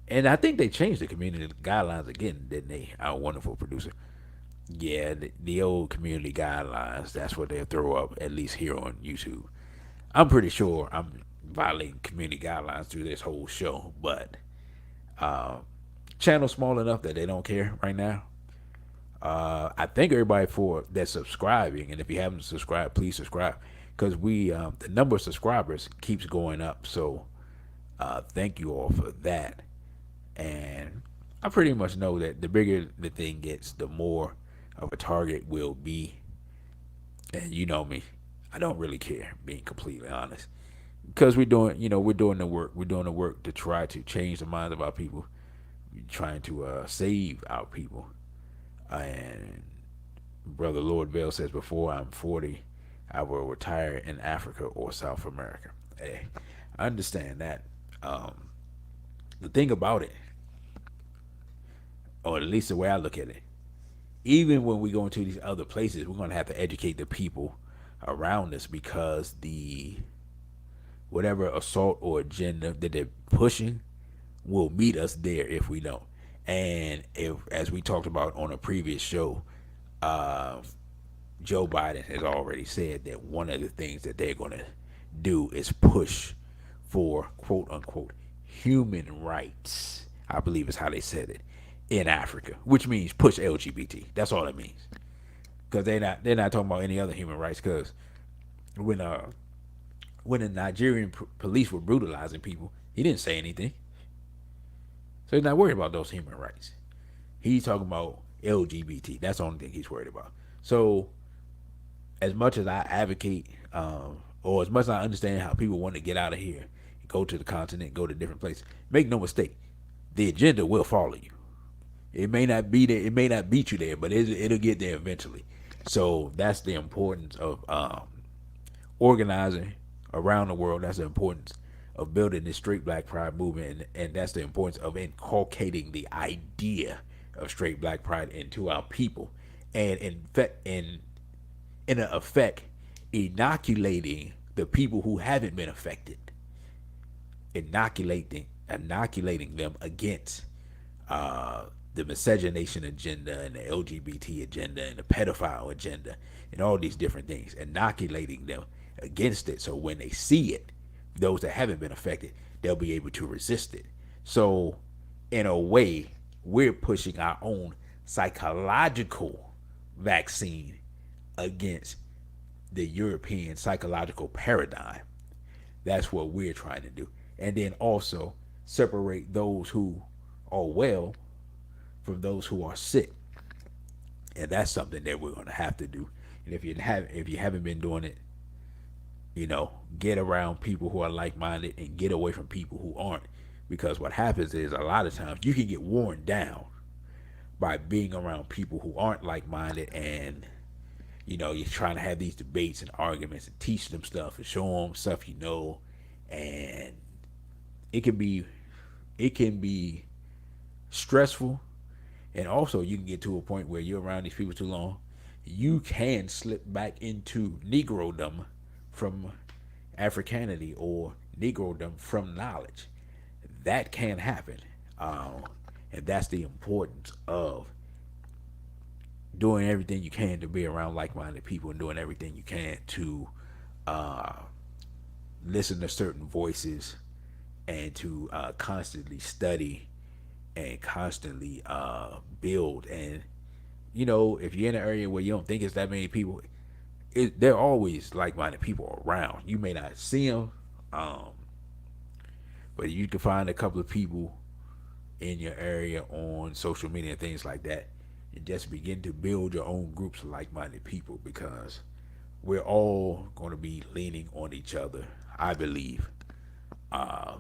[SPEAKER 1] And I think they changed the community guidelines again, didn't they? Our wonderful producer. Yeah, the old community guidelines. That's what they'll throw up, at least here on YouTube. I'm pretty sure I'm violating community guidelines through this whole show, but uh, channel small enough that they don't care right now. I thank everybody for that subscribing, and if you haven't subscribed, please subscribe, because the number of subscribers keeps going up. So thank you all for that. And I pretty much know that the bigger the thing gets, the more of a target will be. And you know me, I don't really care, being completely honest, because we're doing the work. We're doing the work to try to change the minds of our people. We're trying to save our people. And Brother Lord Bell says, before I'm 40, I will retire in Africa or South America. Hey, I understand that. The thing about it, or at least the way I look at it, even when we go into these other places, we're going to have to educate the people around us, because whatever assault or agenda that they're pushing will meet us there if we don't. And if, as we talked about on a previous show, uh, Joe Biden has already said that one of the things that they're going to do is push for quote unquote human rights. I believe is how they said it in Africa, which means push LGBT. That's all it means. Because they're not talking about any other human rights. Because when uh when the Nigerian police were brutalizing people, he didn't say anything. So he's not worried about those human rights. He's talking about LGBT. That's the only thing he's worried about. So as much as I advocate, or as much as I understand how people want to get out of here, go to the continent, go to different places, make no mistake, the agenda will follow you. It may not be there, it may not beat you there, but it'll get there eventually. So that's the importance of organizing around the world. That's the importance of building this straight black pride movement, and that's the importance of inculcating the idea of straight black pride into our people, and in effect, inoculating the people who haven't been affected, inoculating them against the miscegenation agenda and the LGBT agenda and the pedophile agenda and all these different things, inoculating them against it. So when they see it, those that haven't been affected, they'll be able to resist it. So in a way, we're pushing our own psychological vaccine against the European psychological paradigm. That's what we're trying to do. And then also separate those who are well from those who are sick. And that's something that we're going to have to do. And if you haven't been doing it, get around people who are like-minded and get away from people who aren't. Because what happens is a lot of times you can get worn down by being around people who aren't like-minded, and you're trying to have these debates and arguments and teach them stuff and show them stuff, and it can be stressful. And also you can get to a point where you're around these people too long, you can slip back into Negrodom from Africanity, or Negrodom from knowledge. That can happen. And that's the importance of doing everything you can to be around like-minded people, and doing everything you can to listen to certain voices, and to constantly study and constantly build. And if you're in an area where you don't think it's that many people, there are always like-minded people around. You may not see them, but you can find a couple of people in your area on social media and things like that, and just begin to build your own groups of like-minded people, because we're all going to be leaning on each other, I believe,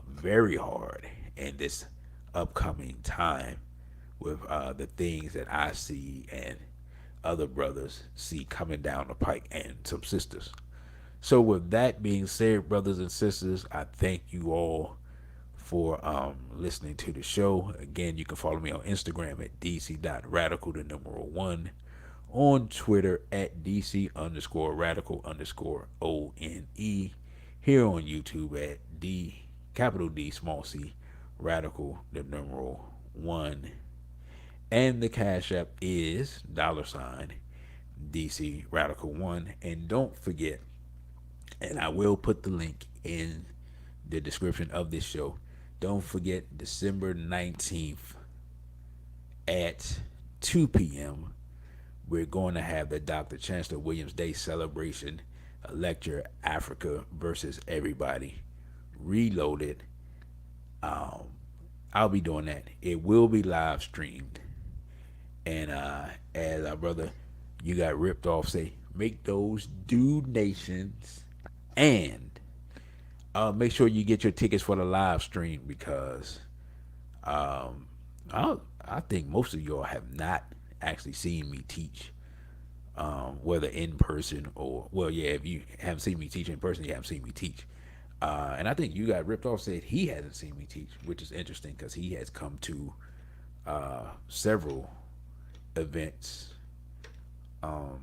[SPEAKER 1] very hard in this upcoming time, with the things that I see and other brothers see coming down the pike, and some sisters. So with that being said, brothers and sisters, I thank you all for listening to the show. Again, you can follow me on Instagram at dc.radical, the numeral one, on Twitter at dc_radical_one, here on YouTube at capital D, small c, radical, the numeral one. And the Cash App is $DC Radical 1. And don't forget, and I will put the link in the description of this show, don't forget December 19th at 2 p.m. we're going to have the Dr. Chancellor Williams Day celebration, a lecture, Africa versus Everybody, Reloaded. I'll be doing that. It will be live streamed. And as our brother You Got Ripped Off say, make those donations, and make sure you get your tickets for the live stream, because I think most of y'all have not actually seen me teach, whether in person or, well, yeah, if you haven't seen me teach in person, you haven't seen me teach. And I think You Got Ripped Off said he hasn't seen me teach, which is interesting, because he has come to several events. But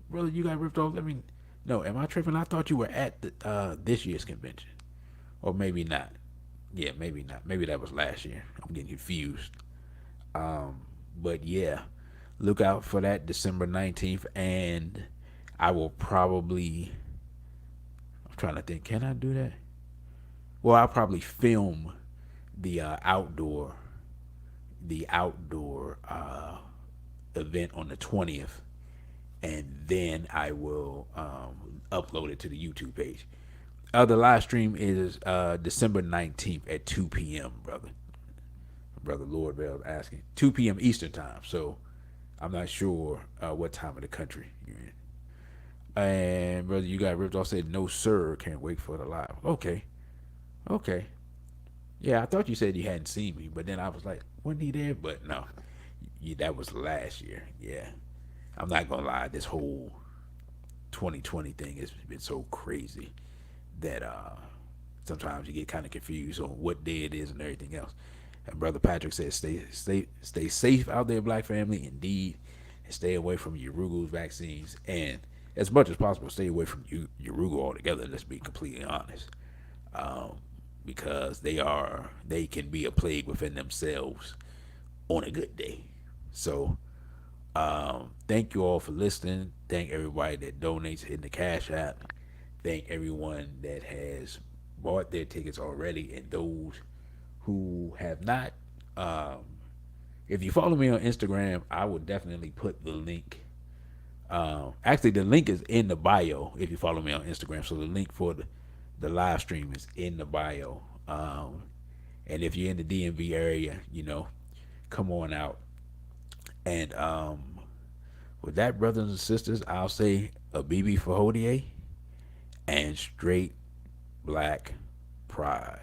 [SPEAKER 1] brother, You Got Ripped Off, let me No, am I tripping? I thought you were at this year's convention, or maybe not. Yeah, maybe not. Maybe that was last year. I'm getting confused. Um, but yeah, look out for that December 19th, and I will probably. I'm trying to think. Can I do that? Well, I'll probably film the outdoor event on the 20th, and then I will upload it to the YouTube page. The live stream is December 19th at 2 p.m. Brother Lord Bell asking 2 p.m. Eastern time. So I'm not sure what time of the country you're in. And brother, you got ripped off. Said no, sir. Can't wait for the live. Okay, okay. Yeah, I thought you said you hadn't seen me, but then I was like, wasn't he there? But no, that was last year. Yeah, I'm not gonna lie. This whole 2020 thing has been so crazy that sometimes you get kind of confused on what day it is and everything else. And brother Patrick says, stay safe out there, black family, indeed, and stay away from Uruguay's vaccines, and as much as possible, stay away from Uruguay altogether. Let's be completely honest, um, because they can be a plague within themselves on a good day. So thank you all for listening. Thank everybody that donates in the Cash App. Thank everyone that has bought their tickets already, and those who have not. Um, if you follow me on Instagram, I will definitely put the link. Actually, the link is in the bio if you follow me on Instagram. So the link for the live stream is in the bio. And if you're in the DMV area, come on out. And with that, brothers and sisters, I'll say a BB for Hodie and straight black pride.